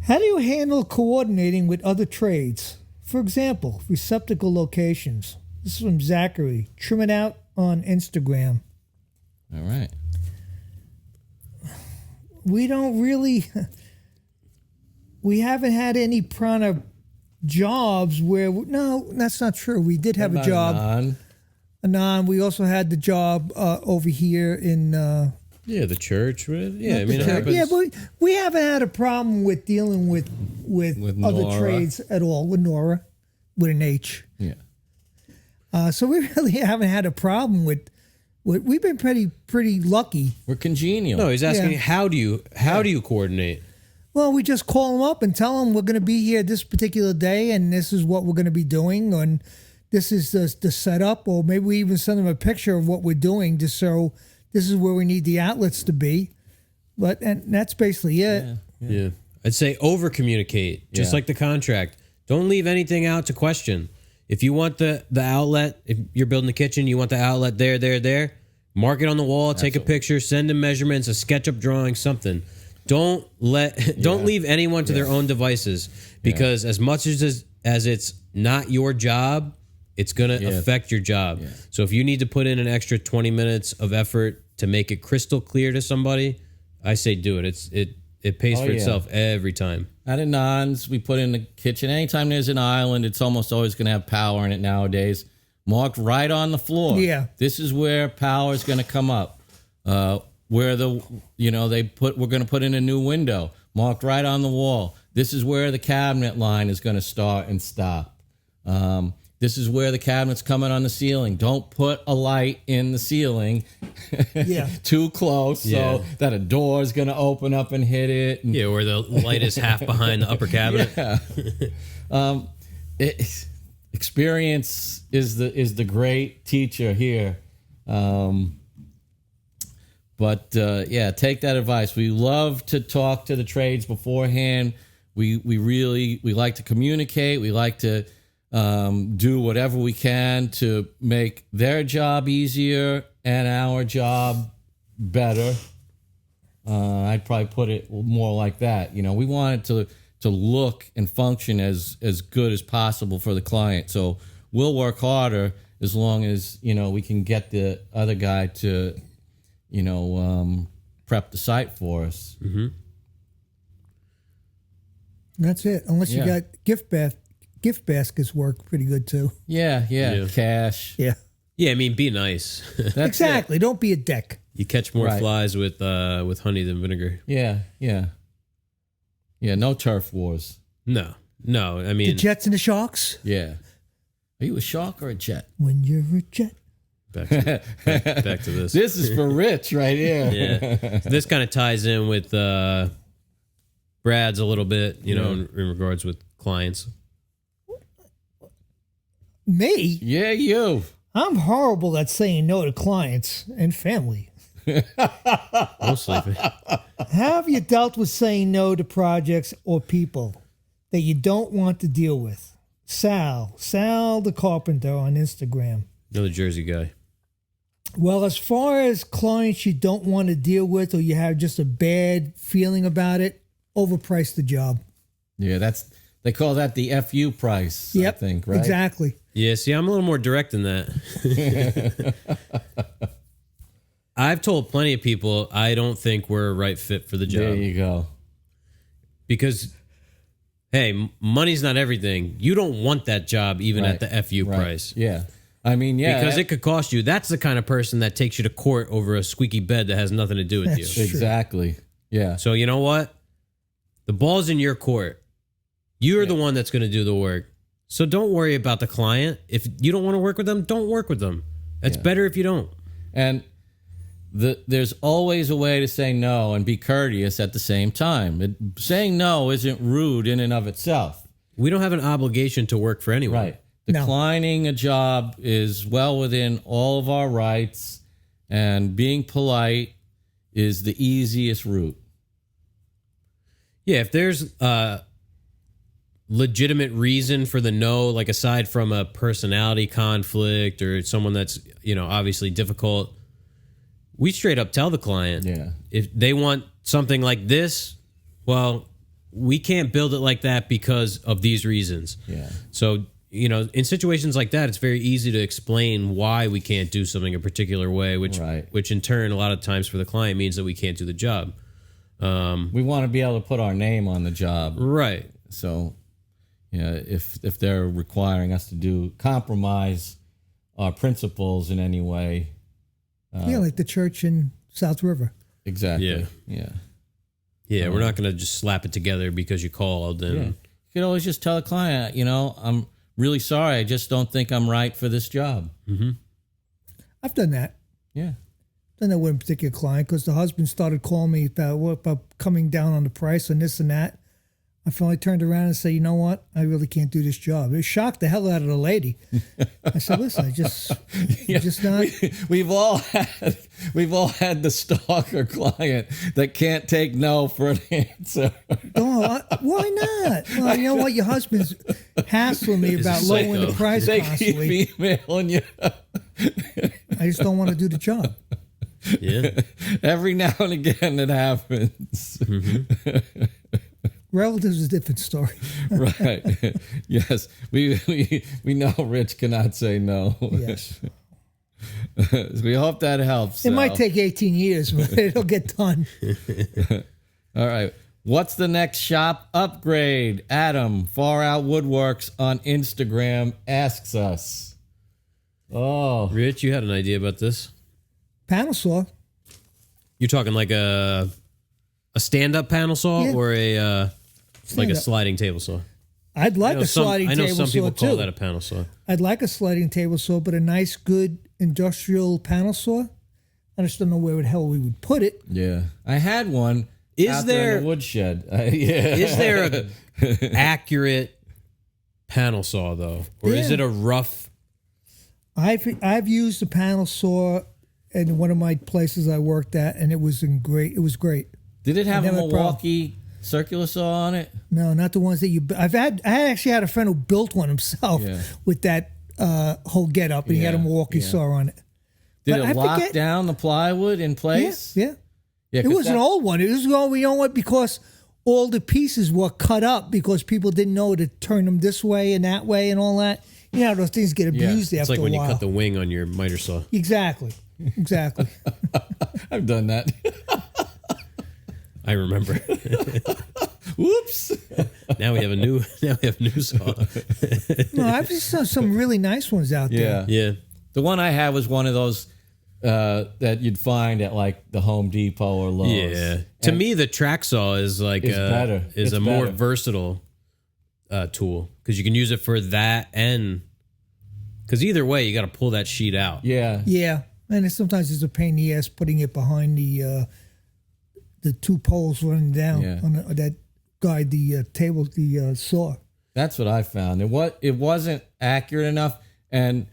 S1: How do you handle coordinating with other trades? For example, receptacle locations. This is from Zachary. Trim it out on Instagram.
S3: All right.
S1: We don't really... We haven't had any prana jobs where... No, that's not true. We did have a job. Anon. We also had the job over here in...
S2: the church. Yeah, I mean, it happens.
S1: Yeah, but we haven't had a problem with dealing with other trades at all. With Nora, with an H.
S3: Yeah.
S1: So we really haven't had a problem with we've been pretty lucky.
S3: We're congenial.
S2: No, he's asking how do you coordinate?
S1: Well, we just call them up and tell them we're going to be here this particular day, and this is what we're going to be doing, and this is the setup, or maybe we even send them a picture of what we're doing, just so this is where we need the outlets to be. And that's basically it.
S2: Yeah. I'd say over communicate, just like the contract. Don't leave anything out to question. If you want the outlet, if you're building the kitchen, you want the outlet there, mark it on the wall, take a picture, send them measurements, a SketchUp drawing, something. Don't leave anyone to their own devices, because as much as it's not your job, it's going to affect your job. Yeah. So if you need to put in an extra 20 minutes of effort to make it crystal clear to somebody, I say do it. It pays for itself every time.
S3: At Anons, we put in the kitchen. Anytime there's an island, it's almost always going to have power in it nowadays. Marked right on the floor.
S1: Yeah.
S3: This is where power is going to come up. Where we're going to put in a new window. Marked right on the wall. This is where the cabinet line is going to start and stop. This is where the cabinet's coming on the ceiling. Don't put a light in the ceiling too close so that a door is going to open up and hit it.
S2: Yeah, where the light is half behind the upper cabinet.
S3: Yeah. Experience is the great teacher here. But take that advice. We love to talk to the trades beforehand. We like to communicate. We like to do whatever we can to make their job easier and our job better. I'd probably put it more like that. We want it to look and function as good as possible for the client. So we'll work harder as long as we can get the other guy to prep the site for us.
S2: Mm-hmm.
S1: That's it. Unless you got gift baskets work pretty good too.
S3: Yeah. Cash.
S1: Yeah.
S2: Yeah, I mean, be nice.
S1: Exactly. Don't be a dick.
S2: You catch more flies with honey than vinegar.
S3: Yeah. No turf wars.
S2: No. I mean,
S1: the Jets and the Sharks.
S3: Yeah. Are you a shark or a jet?
S1: When you're a jet.
S2: Back to this.
S3: This is for Rich right here.
S2: Yeah. So this kind of ties in with Brad's a little bit, in regards with clients.
S1: Me?
S3: Yeah, you.
S1: I'm horrible at saying no to clients and family.
S2: Mostly.
S1: Have you dealt with saying no to projects or people that you don't want to deal with? Sal the carpenter on Instagram.
S2: Another Jersey guy.
S1: Well, as far as clients you don't want to deal with or you have just a bad feeling about it, overprice the job.
S3: Yeah, they call that the FU price, I think, right?
S1: Exactly.
S2: Yeah, see, I'm a little more direct than that. I've told plenty of people I don't think we're a right fit for the job.
S3: There you go.
S2: Because, hey, money's not everything. You don't want that job even at the FU price.
S3: Yeah. I mean,
S2: because it could cost you. That's the kind of person that takes you to court over a squeaky bed that has nothing to do with you.
S3: Exactly. Yeah.
S2: So you know what? The ball's in your court. You're the one that's going to do the work. So don't worry about the client. If you don't want to work with them, don't work with them. It's better if you don't.
S3: And there's always a way to say no and be courteous at the same time. Saying no isn't rude in and of itself.
S2: We don't have an obligation to work for anyone.
S3: Right. Declining a job is well within all of our rights, and being polite is the easiest route.
S2: Yeah, if there's a legitimate reason for the no, like aside from a personality conflict or someone that's, obviously difficult, we straight up tell the client.
S3: Yeah.
S2: If they want something like this, well, we can't build it like that because of these reasons.
S3: Yeah.
S2: So, in situations like that, it's very easy to explain why we can't do something a particular way, which in turn, a lot of times for the client means that we can't do the job.
S3: We want to be able to put our name on the job.
S2: Right.
S3: So, if they're requiring us to compromise our principles in any way.
S1: Like the church in South River.
S3: Exactly.
S2: Yeah, we're not going to just slap it together because you called. And
S3: You can always just tell a client, I'm really sorry. I just don't think I'm right for this job.
S2: Mm-hmm.
S1: I've done that.
S3: Yeah.
S1: Done that with a particular client because the husband started calling me about coming down on the price and this and that. I finally turned around and said, you know what? I really can't do this job. It shocked the hell out of the lady. I said, listen, just not.
S3: We've all had the stalker client that can't take no for an answer.
S1: Oh, why not? Well, you know what? Your husband's hassling me about lowering the price
S3: They
S1: constantly.
S3: keep emailing you.
S1: I just don't want to do the job.
S2: Yeah.
S3: Every now and again it happens.
S2: Mm-hmm.
S1: Relatives is a different story.
S3: Right. Yes. We know Rich cannot say no.
S1: Yes.
S3: We hope that helps.
S1: It might take 18 years, but it'll get done.
S3: All right. What's the next shop upgrade? Adam, Far Out Woodworks on Instagram asks us. Oh.
S2: Rich, you had an idea about this?
S1: Panel saw.
S2: You're talking like a stand-up panel saw or a sliding table saw?
S1: I'd like a sliding table saw, too.
S2: I know some people call that a panel saw.
S1: I'd like a sliding table saw, but a nice, good industrial panel saw. I just don't know where the hell we would put it.
S3: Yeah. I had one out there in the woodshed.
S2: Is there an accurate panel saw, though? Or is it a rough?
S1: I've used a panel saw in one of my places I worked at, and it was great. It was great.
S3: Did it have a Milwaukee circular saw on it?
S1: No, not the ones that you. I actually had a friend who built one himself with that whole get up, and he had a Milwaukee saw on it.
S3: Did it lock down the plywood in place?
S1: Yeah. It was an old one. It was you know what? Because all the pieces were cut up because people didn't know to turn them this way and that way and all that. You know, those things get abused after a while.
S2: It's like when you cut the wing on your miter saw.
S1: Exactly.
S3: I've done that.
S2: I remember.
S3: Whoops.
S2: Now we have a new saw.
S1: No, I've just saw some really nice ones out there.
S2: Yeah.
S3: The one I had was one of those that you'd find at like the Home Depot or Lowe's.
S2: Yeah. To me, the track saw is like
S3: better.
S2: Is a more versatile tool because you can use it for that and because either way you got to pull that sheet out.
S3: Yeah.
S1: Yeah, and sometimes it's a pain in the ass putting it behind the two poles running down on that guide the table, the saw.
S3: That's what I found. It wasn't accurate enough, and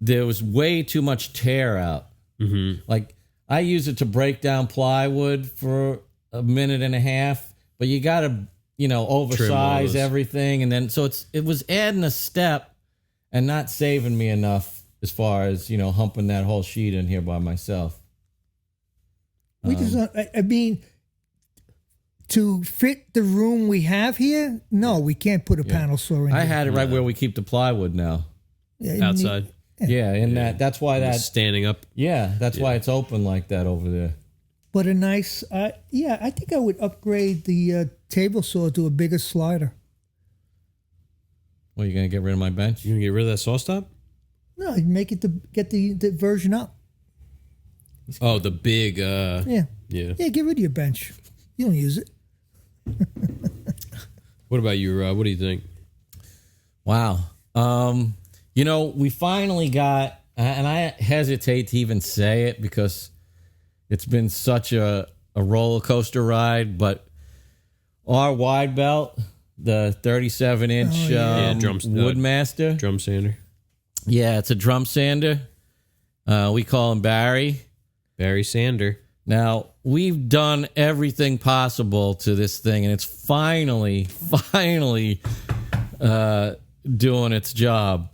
S3: there was way too much tear out.
S2: Mm-hmm.
S3: Like I use it to break down plywood for a minute and a half, but you got to oversize everything, and then so it was adding a step and not saving me enough as far as humping that whole sheet in here by myself.
S1: We I mean, to fit the room we have here, no, we can't put a panel saw in.
S3: I had it right where we keep the plywood now.
S2: Outside.
S3: That's why that's
S2: standing up.
S3: Yeah, that's why it's open like that over there.
S1: But a nice, I think I would upgrade the table saw to a bigger slider.
S3: Well, you gonna get rid of my bench?
S2: You gonna get rid of that saw stop?
S1: No, I'd make it to get the version up.
S2: Oh, the big.
S1: Yeah, get rid of your bench. You don't use it.
S2: What about you, Rob? What do you think?
S3: Wow. We finally got, and I hesitate to even say it because it's been such a roller coaster ride, but our wide belt, the 37-inch Woodmaster.
S2: Drum sander.
S3: Yeah, it's a drum sander. We call him Barry.
S2: Barry Sander.
S3: Now, we've done everything possible to this thing, and it's finally doing its job.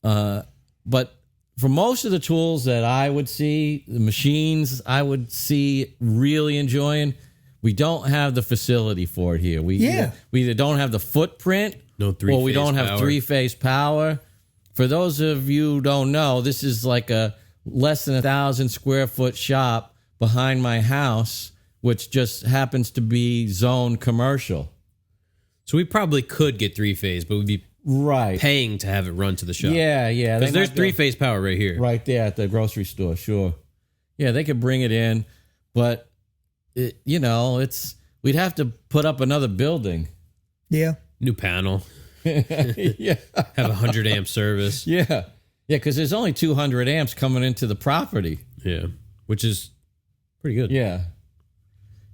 S3: But for most of the tools that I would see, the machines I would see really enjoying, we don't have the facility for it here. We either don't have the footprint, or we don't have three-phase power. For those of you who don't know, this is like a less than 1,000 square foot shop behind my house, which just happens to be zoned commercial.
S2: So we probably could get three-phase, but we'd be paying to have it run to the shop.
S3: Yeah.
S2: Because there's three-phase power right here.
S3: Right there at the grocery store, sure. Yeah, they could bring it in, but, we'd have to put up another building.
S1: Yeah.
S2: New panel.
S3: Yeah.
S2: Have 100 amp service.
S3: Yeah. Yeah, because there's only 200 amps coming into the property.
S2: Yeah, which is pretty good.
S3: Yeah.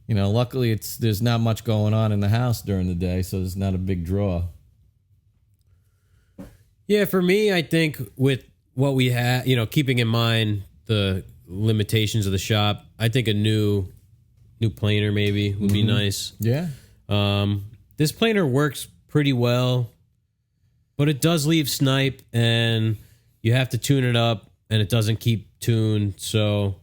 S3: Luckily there's not much going on in the house during the day, so there's not a big draw.
S2: Yeah, for me, I think with what we have, keeping in mind the limitations of the shop, I think a new planer maybe would be nice.
S3: Yeah.
S2: This planer works pretty well, but it does leave snipe, and you have to tune it up, and it doesn't keep tuned. So,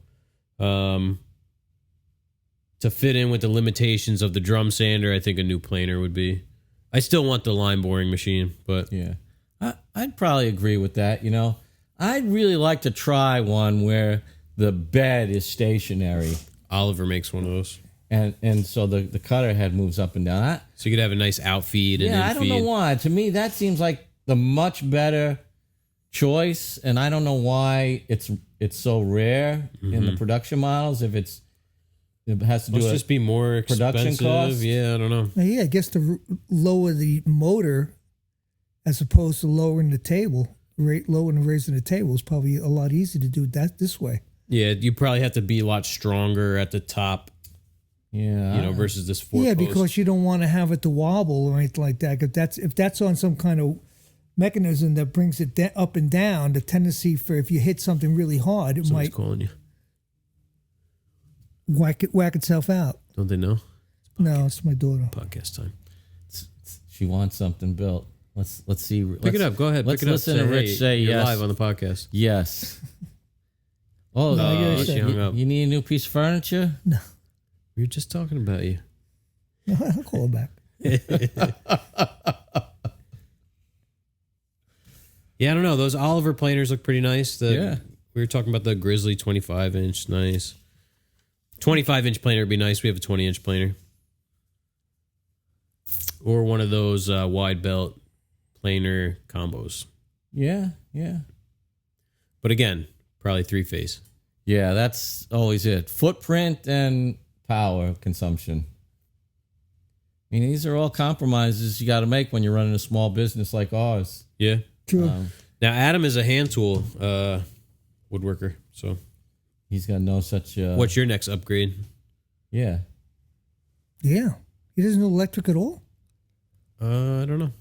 S2: to fit in with the limitations of the drum sander, I think a new planer would be. I still want the line boring machine, but
S3: yeah, I'd probably agree with that. I'd really like to try one where the bed is stationary.
S2: Oliver makes one of those.
S3: And so the cutter head moves up and down.
S2: So you could have a nice outfeed and
S3: I don't know why. To me, that seems like the much better choice, and I don't know why it's so rare in the production models. If it has to do with
S2: just be more
S3: production
S2: expensive.
S3: costs.
S2: Yeah, I don't know.
S1: Yeah, I guess to lower the motor as opposed to lowering the table, lowering and raising the table is probably a lot easier to do that this way.
S2: Yeah, you probably have to be a lot stronger at the top.
S3: Yeah,
S2: versus this 4-post.
S1: Yeah, because you don't want to have it to wobble or anything like that. If that's on some kind of mechanism that brings it up and down, the tendency for if you hit something really hard, it might
S2: calling you.
S1: Whack itself out.
S2: Don't they know?
S1: No, it's my daughter.
S2: Podcast time.
S3: She wants something built. Let's see.
S2: Pick it up. Go ahead.
S3: Let's
S2: pick it up.
S3: Listen to Rich say
S2: you're
S3: yes.
S2: live on the podcast.
S3: Yes. Oh,
S2: she hung up.
S3: You need a new piece of furniture?
S1: No.
S2: We were just talking about you.
S1: I'll call her back.
S2: Yeah, I don't know. Those Oliver planers look pretty nice.
S3: Yeah.
S2: We were talking about the Grizzly 25-inch. Nice. 25-inch planer would be nice. We have a 20-inch planer. Or one of those wide belt planer combos.
S3: Yeah.
S2: But again, probably 3-phase.
S3: Yeah, that's always it. Footprint and power consumption. I mean, these are all compromises you got to make when you're running a small business like ours.
S2: Yeah.
S1: True.
S2: Now, Adam is a hand tool woodworker, so
S3: he's got no such...
S2: what's your next upgrade?
S3: Yeah.
S1: Yeah. He doesn't know electric at all?
S2: I don't know.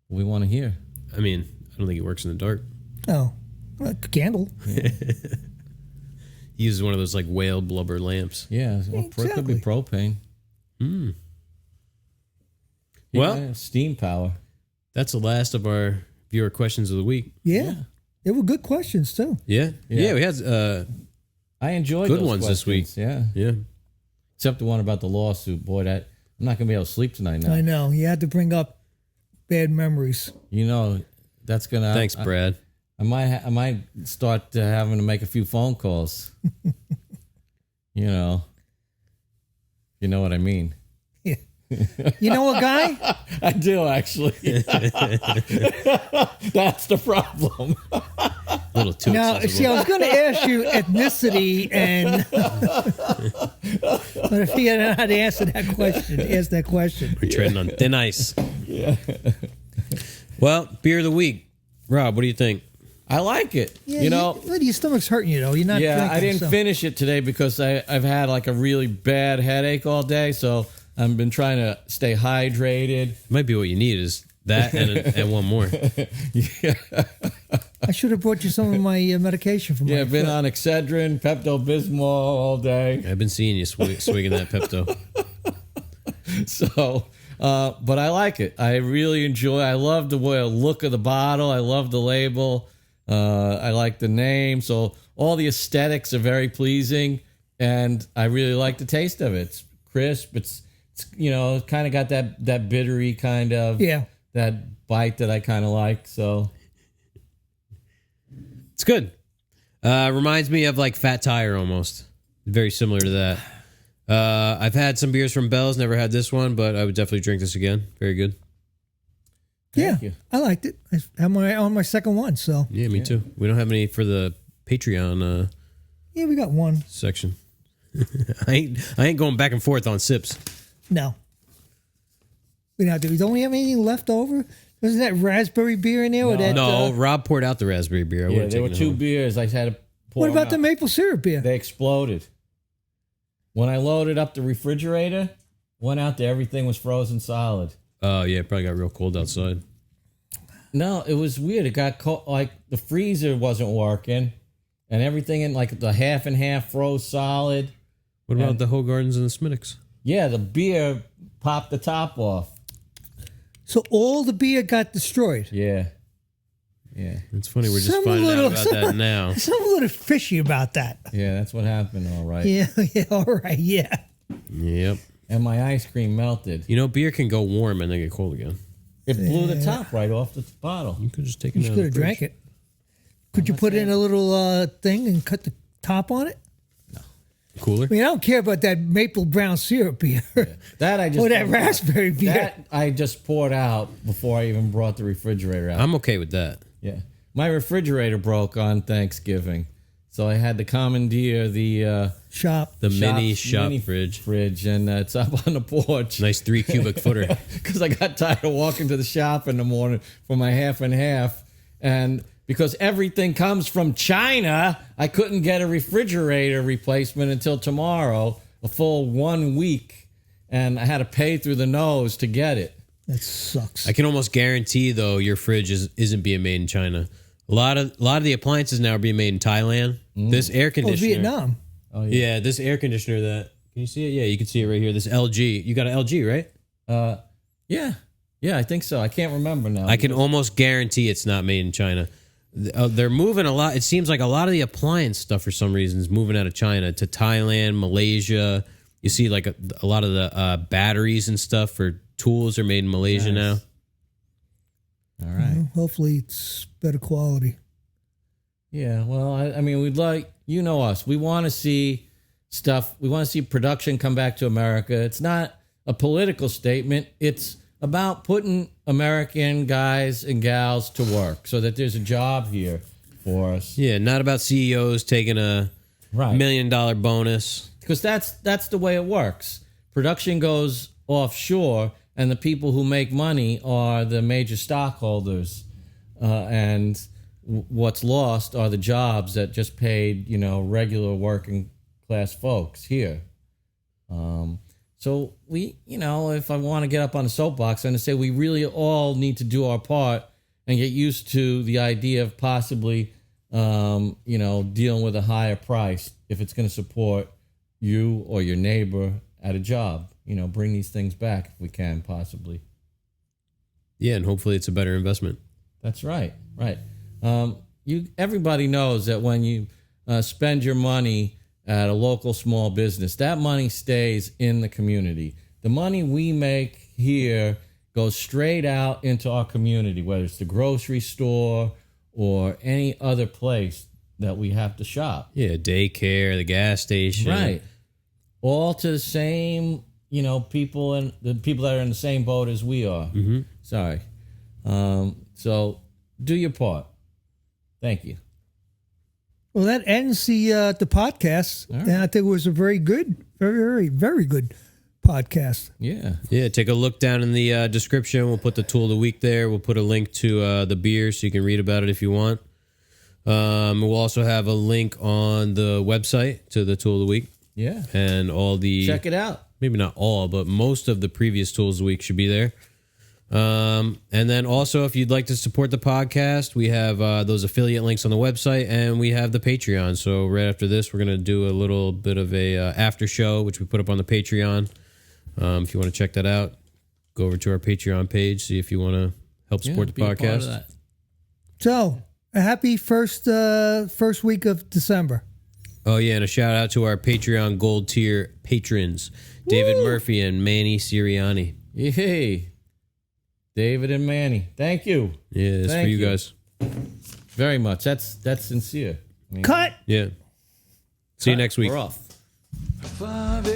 S3: We want to hear.
S2: I mean, I don't think he works in the dark.
S1: Oh. A candle.
S3: Yeah.
S2: He uses one of those like whale blubber lamps.
S3: Yeah. Well,
S1: Exactly.
S3: it could be propane.
S2: Well,
S3: steam power.
S2: that's the last of our viewer questions of the week.
S1: Yeah. They were good questions, too.
S2: Yeah. We had
S3: I enjoyed
S2: good
S3: those
S2: ones this week.
S3: questions, Yeah.
S2: Yeah.
S3: Except the one about the lawsuit. Boy, that I'm not going to be able to sleep tonight now.
S1: I know. You had to bring up bad memories.
S3: That's going to...
S2: Thanks, Brad.
S3: I might start having to make a few phone calls. You know what I mean.
S1: Yeah. You know a guy?
S3: I do, actually. That's the problem.
S2: Little too
S1: Now,
S2: accessible.
S1: see, I was going to ask you ethnicity, and but if you had know how to ask that question.
S2: We're treading on thin ice.
S3: Yeah.
S2: Well, beer of the week. Rob, what do you think?
S3: I like it.
S1: Yeah,
S3: your
S1: stomach's hurting you though. You're not.
S3: Yeah,
S1: drinking,
S3: I didn't finish it today because I've had like a really bad headache all day, so I've been trying to stay hydrated.
S2: Might be what you need is that and one more.
S3: Yeah.
S1: I should have brought you some of my medication from.
S3: Yeah, I've been on Excedrin, Pepto-Bismol all day.
S2: I've been seeing you swigging that Pepto.
S3: So, but I like it. I really enjoy. I love the look of the bottle. I love the label. I like the name. So all the aesthetics are very pleasing, and I really like the taste of it. It's crisp. It's kind of got that bittery kind of that bite that I kind of like. So
S2: it's good. Reminds me of like Fat Tire almost. Very similar to that. I've had some beers from Belle's, never had this one, but I would definitely drink this again. Very good.
S1: Thank you. I liked it. I'm on my second one, so.
S2: Yeah, me too. We don't have any for the Patreon
S1: yeah, we got one
S2: section. I ain't going back and forth on sips.
S1: No. We don't we have anything left over? Wasn't that raspberry beer in there?
S3: No,
S1: or that,
S2: no, Rob poured out the raspberry beer.
S3: Yeah, there were 2 beers. I had to pour.
S1: What about the maple syrup beer?
S3: They exploded. When I loaded up the refrigerator, went out there, everything was frozen solid.
S2: Oh, yeah, it probably got real cold outside.
S3: No, it was weird. It got cold. Like the freezer wasn't working, and everything in like the half and half froze solid.
S2: What about the Hogartens and the Smittix?
S3: Yeah, the beer popped the top off.
S1: So all the beer got destroyed.
S3: Yeah. Yeah.
S2: It's funny. We're just finding out about that now.
S1: Something a little fishy about that.
S3: Yeah, that's what happened. All right.
S1: Yeah, all right, yeah.
S2: Yep.
S3: And my ice cream melted.
S2: You know, beer can go warm and then get cold again.
S3: It blew the top right off the bottle.
S2: You could just take it out.
S1: You could have drank it. Could you put it in a little thing and cut the top on it?
S2: Cooler?
S1: I mean, I don't care about that maple brown syrup beer. Yeah.
S3: That I just
S1: or that raspberry beer.
S3: That I just poured out before I even brought the refrigerator out.
S2: I'm okay with that.
S3: Yeah. My refrigerator broke on Thanksgiving, so I had to commandeer the
S2: mini shop
S3: fridge, and it's up on the porch.
S2: Nice 3 cubic footer.
S3: Because I got tired of walking to the shop in the morning for my half and half, and because everything comes from China, I couldn't get a refrigerator replacement until tomorrow, a full 1 week, and I had to pay through the nose to get it.
S1: That sucks.
S2: I can almost guarantee, though, your fridge isn't being made in China. A lot of the appliances now are being made in Thailand. This air conditioner.
S1: Vietnam.
S3: Oh, yeah.
S2: Yeah, this air conditioner can you see it? Yeah, you can see it right here. This LG. You got an LG, right?
S3: Yeah. Yeah, I think so. I can't remember now.
S2: I can almost guarantee it's not made in China. They're moving a lot. It seems like a lot of the appliance stuff for some reason is moving out of China to Thailand, Malaysia. You see like a lot of the batteries and stuff for tools are made in Malaysia now.
S3: All right.
S1: Well, hopefully it's better quality.
S3: Yeah, well, I mean, we'd like, you know us. We want to see stuff. We want to see production come back to America. It's not a political statement. It's about putting American guys and gals to work so that there's a job here for us.
S2: Yeah, not about CEOs taking a $1 million bonus.
S3: Because that's the way it works. Production goes offshore, and the people who make money are the major stockholders. And what's lost are the jobs that just paid, regular working class folks here. So we, if I want to get up on a soapbox, I'm going to say we really all need to do our part and get used to the idea of possibly, dealing with a higher price if it's going to support you or your neighbor at a job. Bring these things back if we can, possibly.
S2: Yeah, and hopefully it's a better investment.
S3: That's right. Right. Everybody knows that when you spend your money at a local small business, that money stays in the community. The money we make here goes straight out into our community, whether it's the grocery store or any other place that we have to shop.
S2: Yeah, daycare, the gas station.
S3: Right. All to the same, people, and the people that are in the same boat as we are.
S2: Mm-hmm.
S3: Sorry. So do your part. Thank you.
S1: Well, that ends the podcast. Right. And I think it was a very good, very, very, very good Podcast.
S3: Yeah.
S2: Yeah, take a look down in the description. We'll put the tool of the week there. We'll put a link to the beer so you can read about it if you want. We'll also have a link on the website to the tool of the week.
S3: Yeah.
S2: And all the...
S3: Check it out.
S2: Maybe not all, but most of the previous tools of the week should be there. And then also, if you'd like to support the podcast, we have those affiliate links on the website, and we have the Patreon. So right after this, we're going to do a little bit of a after show, which we put up on the Patreon. If you want to check that out, go over to our Patreon page, see if you want to help support the
S3: be a part of
S2: podcast.
S3: that.
S1: So, a happy first week of December.
S2: Oh, yeah, and a shout out to our Patreon Gold tier patrons, David Murphy and Manny Sirianni.
S3: Yay. David and Manny. Thank you.
S2: Yeah, that's for you guys.
S3: Very much. That's sincere. I mean,
S1: Cut!
S2: Yeah. See you next week.
S3: We're off.
S4: 5